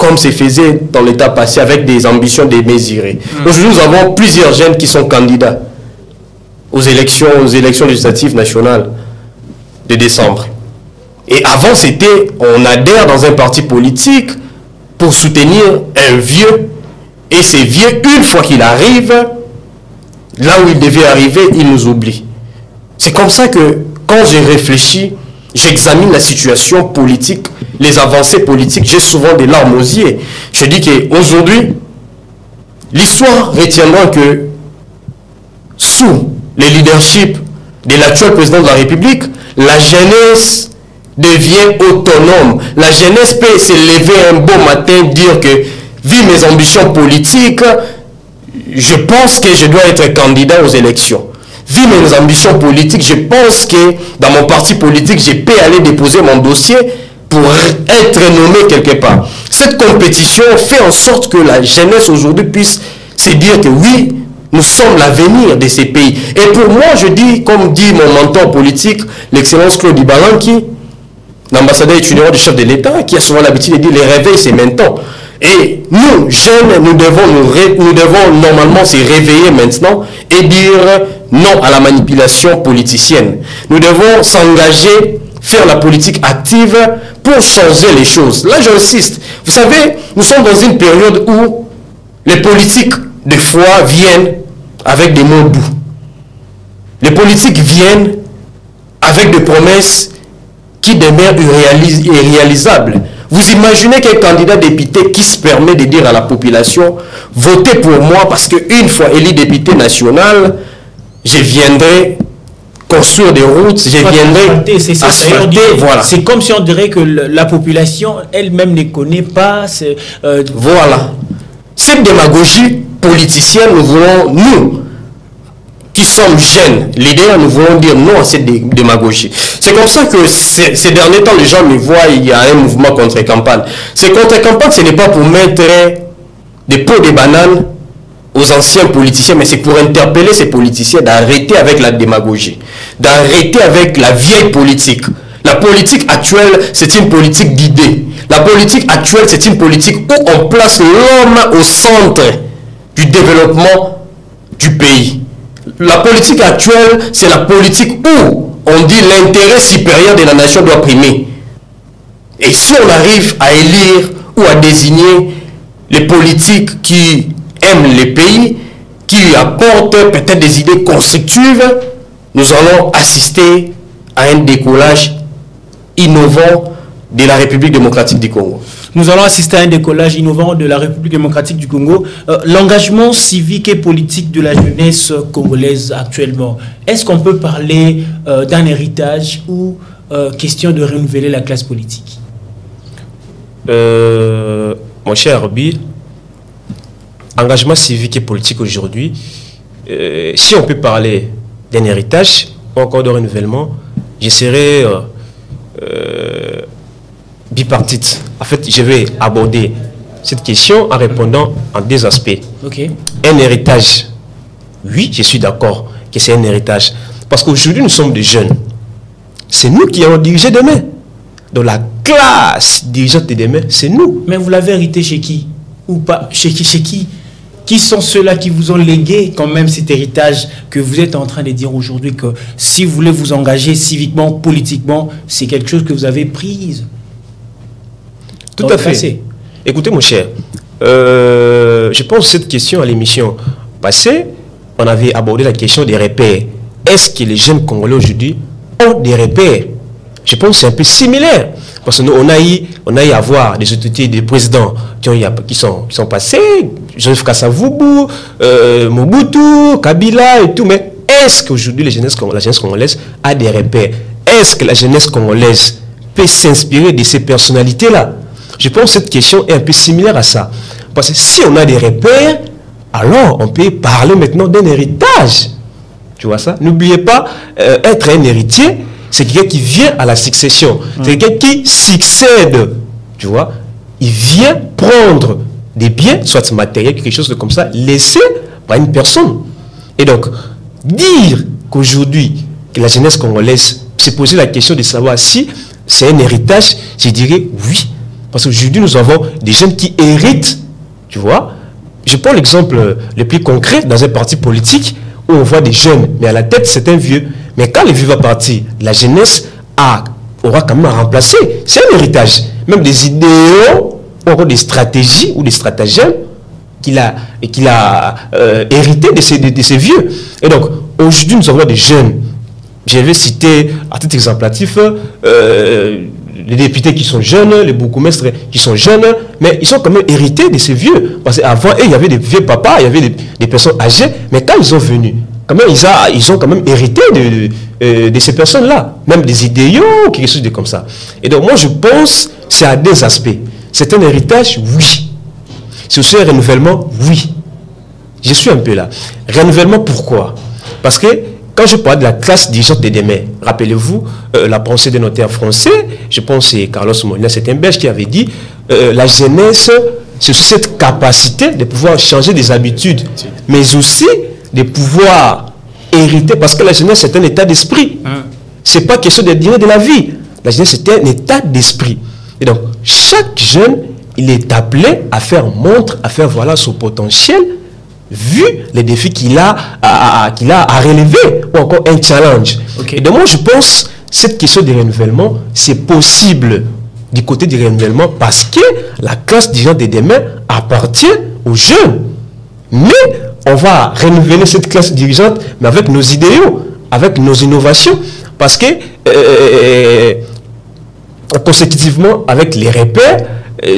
comme se faisait dans l'état passé, avec des ambitions démesurées. Aujourd'hui, nous avons plusieurs jeunes qui sont candidats aux élections législatives nationales de décembre. Et avant, c'était, on adhère dans un parti politique pour soutenir un vieux. Et ces vieux, une fois qu'il arrive, là où il devait arriver, il nous oublie. C'est comme ça que, quand j'ai réfléchi, j'examine la situation politique, les avancées politiques, j'ai souvent des larmes aux yeux. Je dis qu'aujourd'hui, l'histoire retiendra que sous le leadership de l'actuel président de la République, la jeunesse devient autonome. La jeunesse peut se lever un beau matin, dire que, vu mes ambitions politiques, je pense que je dois être candidat aux élections. Vu mes ambitions politiques, je pense que dans mon parti politique, je peux aller déposer mon dossier pour être nommé quelque part. Cette compétition fait en sorte que la jeunesse aujourd'hui puisse se dire que oui, nous sommes l'avenir de ces pays. Et pour moi, je dis, comme dit mon mentor politique, l'excellence Claude Ibalanki, l'ambassadeur étudiant du chef de l'État, qui a souvent l'habitude de dire les réveils, c'est maintenant. Et nous, jeunes, nous devons normalement se réveiller maintenant et dire non à la manipulation politicienne. Nous devons s'engager, faire la politique active pour changer les choses. Là, j'insiste. Vous savez, nous sommes dans une période où les politiques, des fois, viennent avec des mots doux. Les politiques viennent avec des promesses qui demeurent irréalisables. Vous imaginez qu'un candidat député qui se permet de dire à la population « Votez pour moi parce qu'une fois élu député national, je viendrai construire des routes, je viendrai asphalter. » Voilà. C'est comme si on dirait que la population elle-même ne connaît pas. Voilà. Cette démagogie politicienne, nous voulons, nous, qui sommes jeunes leaders, nous voulons dire non à cette démagogie. C'est comme ça que ces derniers temps, les gens me voient, il y a un mouvement contre-campagne. Ces contre-campagnes, ce n'est pas pour mettre des pots de bananes aux anciens politiciens, mais c'est pour interpeller ces politiciens d'arrêter avec la démagogie, d'arrêter avec la vieille politique. La politique actuelle, c'est une politique d'idées. La politique actuelle, c'est une politique où on place l'homme au centre du développement du pays. La politique actuelle, c'est la politique où on dit l'intérêt supérieur de la nation doit primer. Et si on arrive à élire ou à désigner les politiques qui aiment les pays, qui apportent peut-être des idées constructives, nous allons assister à un décollage innovant de la République démocratique du Congo. Nous allons assister à un décollage innovant de la République démocratique du Congo. L'engagement civique et politique de la jeunesse congolaise actuellement, est-ce qu'on peut parler d'un héritage ou question de renouveler la classe politique? Mon cher Arbi, engagement civique et politique aujourd'hui, si on peut parler d'un héritage ou encore de renouvellement, je serais bipartite. En fait, je vais aborder cette question en répondant en deux aspects. Okay. Un héritage, oui, je suis d'accord que c'est un héritage. Parce qu'aujourd'hui, nous sommes des jeunes. C'est nous qui allons diriger demain. Donc la classe dirigeante de demain, c'est nous. Mais vous l'avez hérité chez qui? Ou pas? Chez qui? Qui sont ceux-là qui vous ont légué quand même cet héritage que vous êtes en train de dire aujourd'hui que si vous voulez vous engager civiquement, politiquement, c'est quelque chose que vous avez pris? Tout à fait. Écoutez, mon cher, je pense que cette question à l'émission passée, on avait abordé la question des repères. Est-ce que les jeunes Congolais aujourd'hui ont des repères? Je pense que c'est un peu similaire. Parce que nous, on a eu à voir des autorités, des présidents qui sont passés, Joseph Kasavubu, Mobutu, Kabila et tout. Mais est-ce qu'aujourd'hui la jeunesse congolaise a des repères? Est-ce que la jeunesse congolaise peut s'inspirer de ces personnalités-là? Je pense que cette question est un peu similaire à ça. Parce que si on a des repères, alors on peut parler maintenant d'un héritage. Tu vois ça? N'oubliez pas, être un héritier, c'est quelqu'un qui vient à la succession. C'est quelqu'un qui succède. Tu vois? Il vient prendre des biens, soit matériels, quelque chose comme ça, laissé par une personne. Et donc, dire qu'aujourd'hui, que la jeunesse congolaise s'est posé la question de savoir si c'est un héritage, je dirais oui. Parce qu'aujourd'hui, nous avons des jeunes qui héritent, tu vois. Je prends l'exemple le plus concret dans un parti politique où on voit des jeunes, mais à la tête, c'est un vieux. Mais quand le vieux va partir, la jeunesse aura quand même à remplacer. C'est un héritage. Même des idéaux, ou encore des stratégies ou des stratagèmes qu'il a hérité de ces vieux. Et donc, aujourd'hui, nous avons des jeunes. Je vais citer, à titre exemplatif, les députés qui sont jeunes, les bourgmestres qui sont jeunes, mais ils sont quand même hérités de ces vieux. Parce qu'avant, il y avait des vieux papas, il y avait des personnes âgées, mais quand ils sont venus, quand même, ils ont quand même hérité de ces personnes-là, même des idéaux, quelque chose de comme ça. Et donc, moi, je pense que c'est à des aspects. C'est un héritage, oui. C'est aussi un renouvellement, oui. Je suis un peu là. Renouvellement, pourquoi? Parce que quand je parle de la classe dirigeante de demain, rappelez-vous la pensée des notaires français, je pense que c'est Carlos Molina, c'est un Belge qui avait dit la jeunesse, c'est cette capacité de pouvoir changer des habitudes, mais aussi de pouvoir hériter, parce que la jeunesse, c'est un état d'esprit. Ce n'est pas question de dire de la vie. La jeunesse, c'est un état d'esprit. Et donc, chaque jeune, il est appelé à faire montre, à faire voilà son potentiel, vu les défis qu'il a à relever, ou encore un challenge. Okay. Et donc moi, je pense cette question de renouvellement, c'est possible du côté du renouvellement parce que la classe dirigeante de demain appartient aux jeunes. Mais on va renouveler cette classe dirigeante, mais avec nos idéaux, avec nos innovations, parce que consécutivement avec les repères,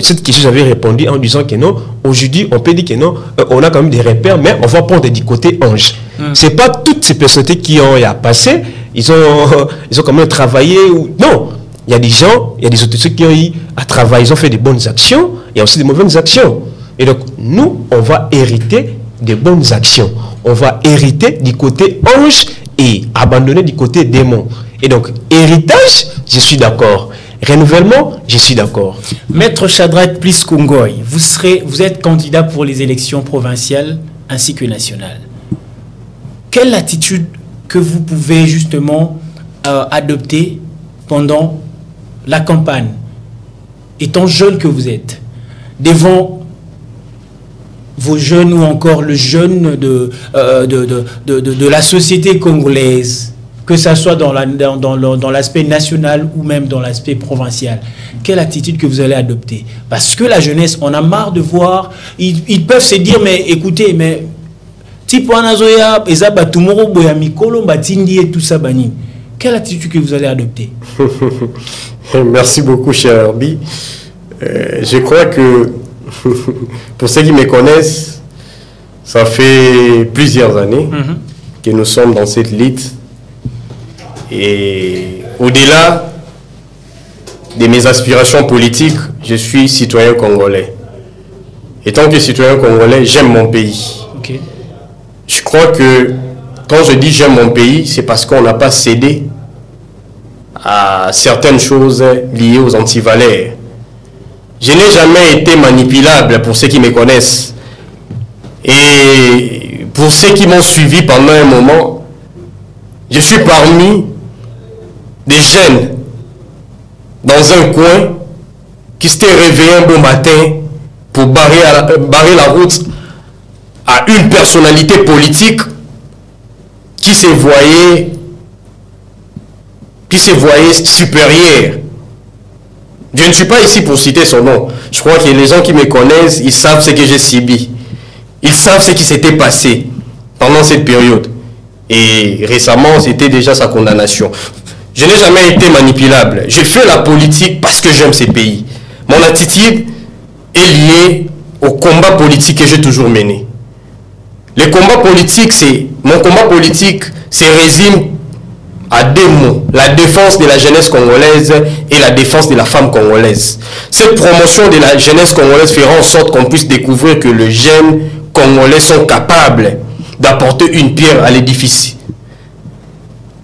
cette question j'avais répondu en disant que non, aujourd'hui on peut dire que non, on a quand même des repères, mais on va prendre du côté ange. C'est pas toutes ces personnalités qui ont passé, ils ont quand même travaillé, non, il y a des gens, il y a des autorités qui ont eu à travailler, ils ont fait des bonnes actions, il y a aussi des mauvaises actions. Et donc nous, on va hériter des bonnes actions, on va hériter du côté ange et abandonner du côté démon. Et donc héritage, je suis d'accord. Renouvellement, je suis d'accord. Maître Shadrack Plis Kongoy, vous êtes candidat pour les élections provinciales ainsi que nationales. Quelle attitude que vous pouvez justement adopter pendant la campagne, étant jeune que vous êtes, devant vos jeunes ou encore le jeune de la société congolaise, que ce soit dans l'aspect national ou même dans l'aspect provincial? Quelle attitude que vous allez adopter? Parce que la jeunesse, on a marre de voir, ils peuvent se dire, mais écoutez, mais quelle attitude que vous allez adopter? Merci beaucoup, cher Herbie. Je crois que, pour ceux qui me connaissent, ça fait plusieurs années que nous sommes dans cette lutte. Et au-delà de mes aspirations politiques, je suis citoyen congolais. Et tant que citoyen congolais, j'aime mon pays. Okay. Je crois que quand je dis j'aime mon pays, c'est parce qu'on n'a pas cédé à certaines choses liées aux antivaleurs. Je n'ai jamais été manipulable pour ceux qui me connaissent. Et pour ceux qui m'ont suivi pendant un moment, je suis parmi des jeunes dans un coin qui s'étaient réveillés un bon matin pour barrer la route à une personnalité politique qui se voyait supérieure. Je ne suis pas ici pour citer son nom. Je crois que les gens qui me connaissent, ils savent ce que j'ai subi. Ils savent ce qui s'était passé pendant cette période. Et récemment, c'était déjà sa condamnation. Je n'ai jamais été manipulable. Je fais la politique parce que j'aime ces pays. Mon attitude est liée au combat politique que j'ai toujours mené. Le combat politique, mon combat politique se résume à deux mots: la défense de la jeunesse congolaise et la défense de la femme congolaise. Cette promotion de la jeunesse congolaise fera en sorte qu'on puisse découvrir que les jeunes congolais sont capables d'apporter une pierre à l'édifice.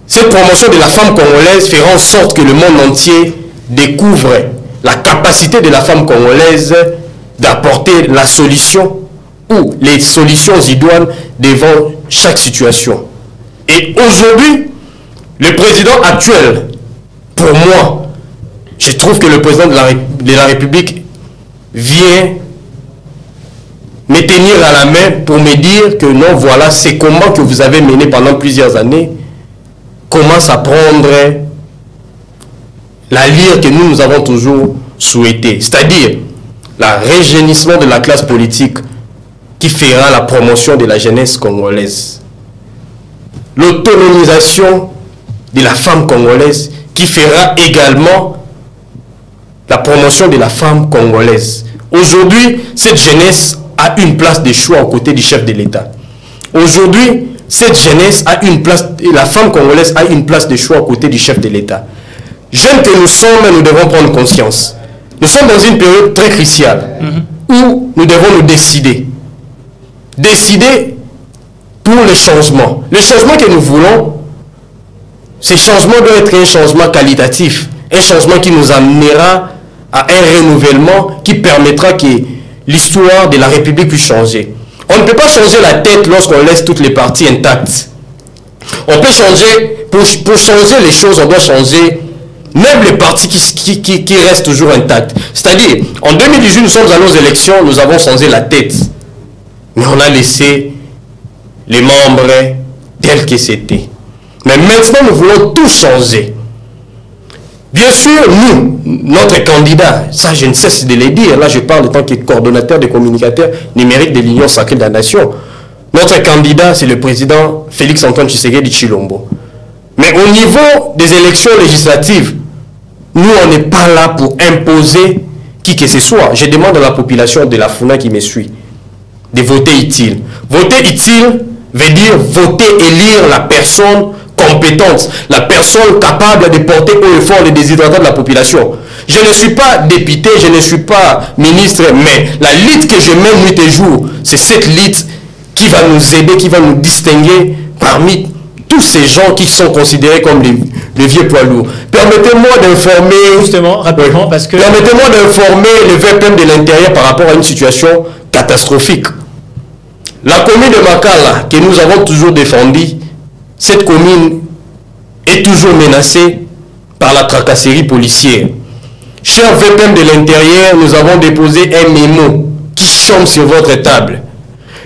Cette promotion de la femme congolaise fera en sorte que le monde entier découvre la capacité de la femme congolaise d'apporter la solution ou les solutions idoines devant chaque situation. Et aujourd'hui, le président actuel, pour moi, je trouve que le président de la République vient me tenir à la main pour me dire que non, voilà, ces combats que vous avez menés pendant plusieurs années commencent à prendre l'allure que nous avons toujours souhaité, c'est-à-dire le rajeunissement de la classe politique qui fera la promotion de la jeunesse congolaise, l'autonomisation de la femme congolaise qui fera également la promotion de la femme congolaise. Aujourd'hui, cette jeunesse a une place de choix aux côtés du chef de l'État. Aujourd'hui, cette jeunesse a une place, la femme congolaise a une place de choix aux côtés du chef de l'État. Jeunes que nous sommes, nous devons prendre conscience. Nous sommes dans une période très cruciale où nous devons nous décider. Décider pour les changements. Les changements que nous voulons, ces changements doivent être un changement qualitatif, un changement qui nous amènera à un renouvellement qui permettra que l'histoire de la République puisse changer. On ne peut pas changer la tête lorsqu'on laisse toutes les parties intactes. On peut changer, pour changer les choses, on doit changer même les parties qui restent toujours intactes. C'est-à-dire, en 2018, nous sommes allés aux élections, nous avons changé la tête. Mais on a laissé les membres tels que c'était. Mais maintenant, nous voulons tout changer. Bien sûr, nous, notre candidat, ça je ne cesse de le dire, là je parle en tant que coordonnateur des communicateurs numériques de l'Union Sacrée de la Nation. Notre candidat, c'est le président Félix-Antoine Tshisekedi Tshilombo. Mais au niveau des élections législatives, nous, on n'est pas là pour imposer qui que ce soit. Je demande à la population de la Funa qui me suit de voter utile. Voter utile veut dire voter, élire la personne compétente, la personne capable de porter haut et fort les déshydratats de la population. Je ne suis pas député, je ne suis pas ministre, mais la lutte que je mène nuit et jour, c'est cette lutte qui va nous aider, qui va nous distinguer parmi tous ces gens qui sont considérés comme les vieux poids lourds. Permettez-moi d'informer... Justement, rapidement, parce que... Permettez-moi d'informer le VPM de l'intérieur par rapport à une situation catastrophique. La commune de Makala, que nous avons toujours défendue, cette commune est toujours menacée par la tracasserie policière. Cher VPM de l'intérieur, nous avons déposé un mémo qui chôme sur votre table.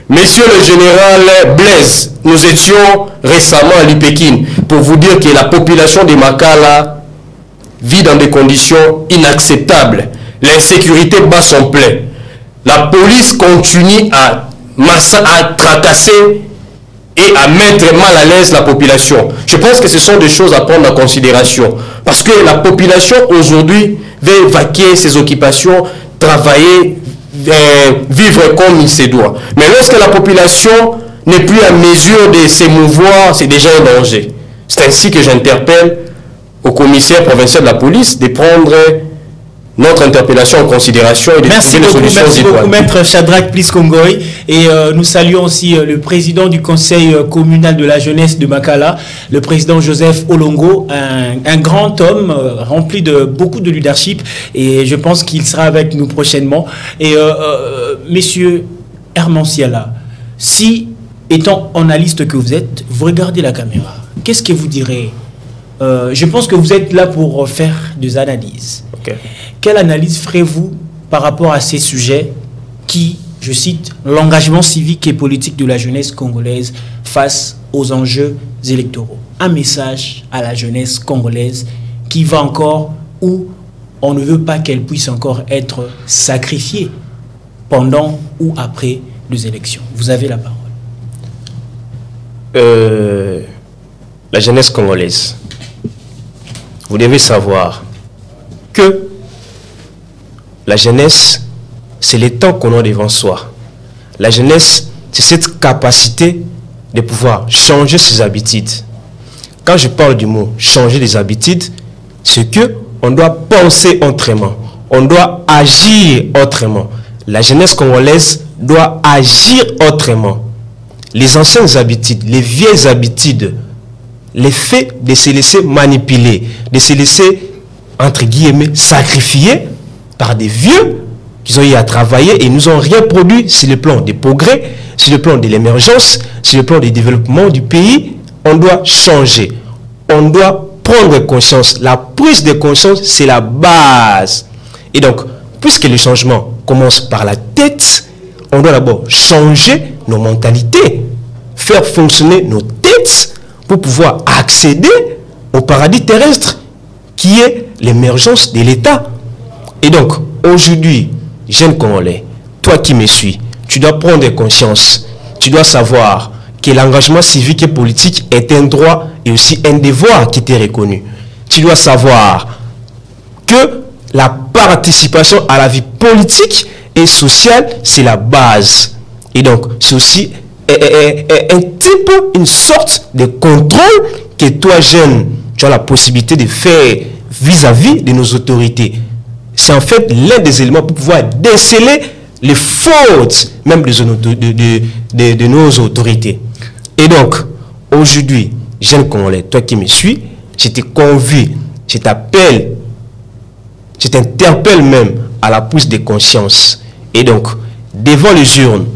Monsieur le général Blaise, nous étions récemment à l'Ipékin pour vous dire que la population de Makala vit dans des conditions inacceptables. L'insécurité bat son plein. La police continue à tracasser et à mettre mal à l'aise la population. Je pense que ce sont des choses à prendre en considération. Parce que la population aujourd'hui veut vaquer ses occupations, travailler, vivre comme il se doit. Mais lorsque la population n'est plus à mesure de s'émouvoir, c'est déjà un danger. C'est ainsi que j'interpelle au commissaire provincial de la police de prendre notre interpellation en considération et de trouver des solutions. Merci beaucoup, Maître Shadrack Plis-Kongoy. Et nous saluons aussi le président du conseil communal de la jeunesse de Makala, le président Joseph Olongo, un grand homme rempli de beaucoup de leadership. Et je pense qu'il sera avec nous prochainement. Et messieurs Hermanciala, si, étant analyste que vous êtes, vous regardez la caméra, qu'est-ce que vous direz? Je pense que vous êtes là pour faire des analyses. Okay. Quelle analyse ferez-vous par rapport à ces sujets qui, je cite, l'engagement civique et politique de la jeunesse congolaise face aux enjeux électoraux? Un message à la jeunesse congolaise qui va encore où on ne veut pas qu'elle puisse encore être sacrifiée pendant ou après les élections. Vous avez la parole. La jeunesse congolaise, vous devez savoir que la jeunesse, c'est le temps qu'on a devant soi. La jeunesse, c'est cette capacité de pouvoir changer ses habitudes. Quand je parle du mot changer les habitudes, c'est que on doit penser autrement, on doit agir autrement. La jeunesse congolaise doit agir autrement. Les anciennes habitudes, les vieilles habitudes, les faits de se laisser manipuler, de se laisser, entre guillemets, sacrifier par des vieux qui ont eu à travailler et nous ont rien produit sur le plan des progrès, sur le plan de l'émergence, sur le plan du développement du pays. On doit changer. On doit prendre conscience. La prise de conscience, c'est la base. Et donc, puisque le changement commence par la tête, on doit d'abord changer nos mentalités, faire fonctionner nos têtes pour pouvoir accéder au paradis terrestre qui est l'émergence de l'État. Et donc, aujourd'hui, jeune Congolais, toi qui me suis, tu dois prendre conscience, tu dois savoir que l'engagement civique et politique est un droit et aussi un devoir qui t'est reconnu. Tu dois savoir que la participation à la vie politique et sociale, c'est la base. Et donc, c'est aussi un type, une sorte de contrôle que toi, jeune, tu as la possibilité de faire vis-à-vis de nos autorités. C'est en fait l'un des éléments pour pouvoir déceler les fautes même de nos autorités. Et donc, aujourd'hui, jeune Congolais, toi qui me suis, je te convie, je t'appelle, je t'interpelle même à la prise de conscience. Et donc, devant les urnes,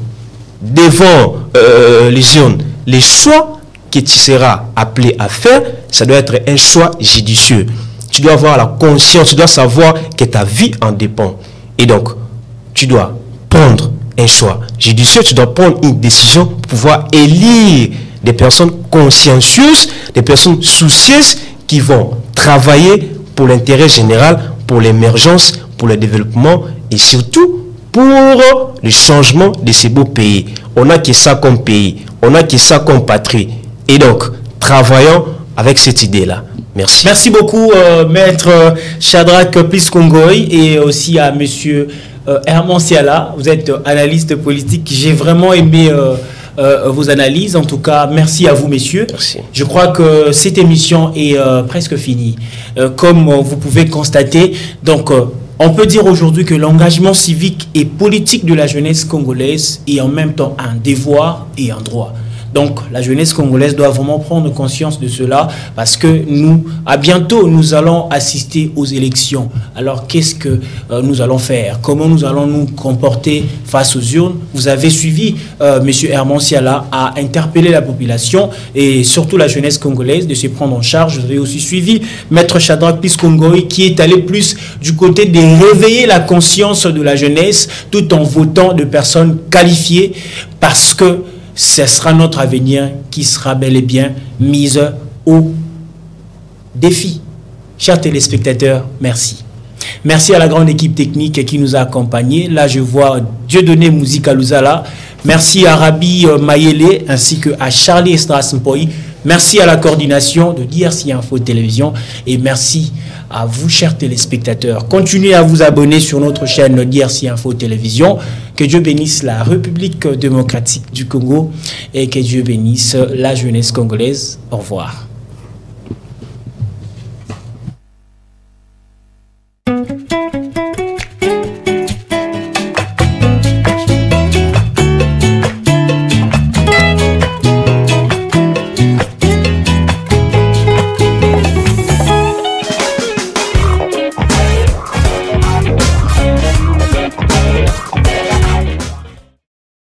les choix que tu seras appelé à faire, ça doit être un choix judicieux. Tu dois avoir la conscience, tu dois savoir que ta vie en dépend. Et donc, tu dois prendre un choix judicieux, tu dois prendre une décision pour pouvoir élire des personnes consciencieuses, des personnes soucieuses qui vont travailler pour l'intérêt général, pour l'émergence, pour le développement et surtout pour le changement de ces beaux pays. On n'a que ça comme pays, on n'a que ça comme patrie. Et donc, travaillons avec cette idée-là. Merci. Merci beaucoup, Maître Shadrack Pliskongoy, et aussi à Monsieur Herman Siala. Vous êtes analyste politique. J'ai vraiment aimé vos analyses. En tout cas, merci à vous, messieurs. Merci. Je crois que cette émission est presque finie. Comme vous pouvez constater, donc, on peut dire aujourd'hui que l'engagement civique et politique de la jeunesse congolaise est en même temps un devoir et un droit. Donc, la jeunesse congolaise doit vraiment prendre conscience de cela parce que nous, à bientôt, nous allons assister aux élections. Alors, qu'est-ce que nous allons faire? Comment nous allons nous comporter face aux urnes? Vous avez suivi, M. Herman Siala a interpellé la population et surtout la jeunesse congolaise de se prendre en charge. Vous avez aussi suivi Maître Shadrack Pliskongoy qui est allé plus du côté de réveiller la conscience de la jeunesse tout en votant de personnes qualifiées parce que ce sera notre avenir qui sera bel et bien mise au défi. Chers téléspectateurs, merci. Merci à la grande équipe technique qui nous a accompagnés. Là, je vois Dieudonné Mouzika Luzala. Merci à Rabi Mayele ainsi qu'à Charlie Estrasmpoy. Merci à la coordination de DRC Info Télévision et merci à vous, chers téléspectateurs. Continuez à vous abonner sur notre chaîne DRC Info Télévision. Que Dieu bénisse la République démocratique du Congo et que Dieu bénisse la jeunesse congolaise. Au revoir.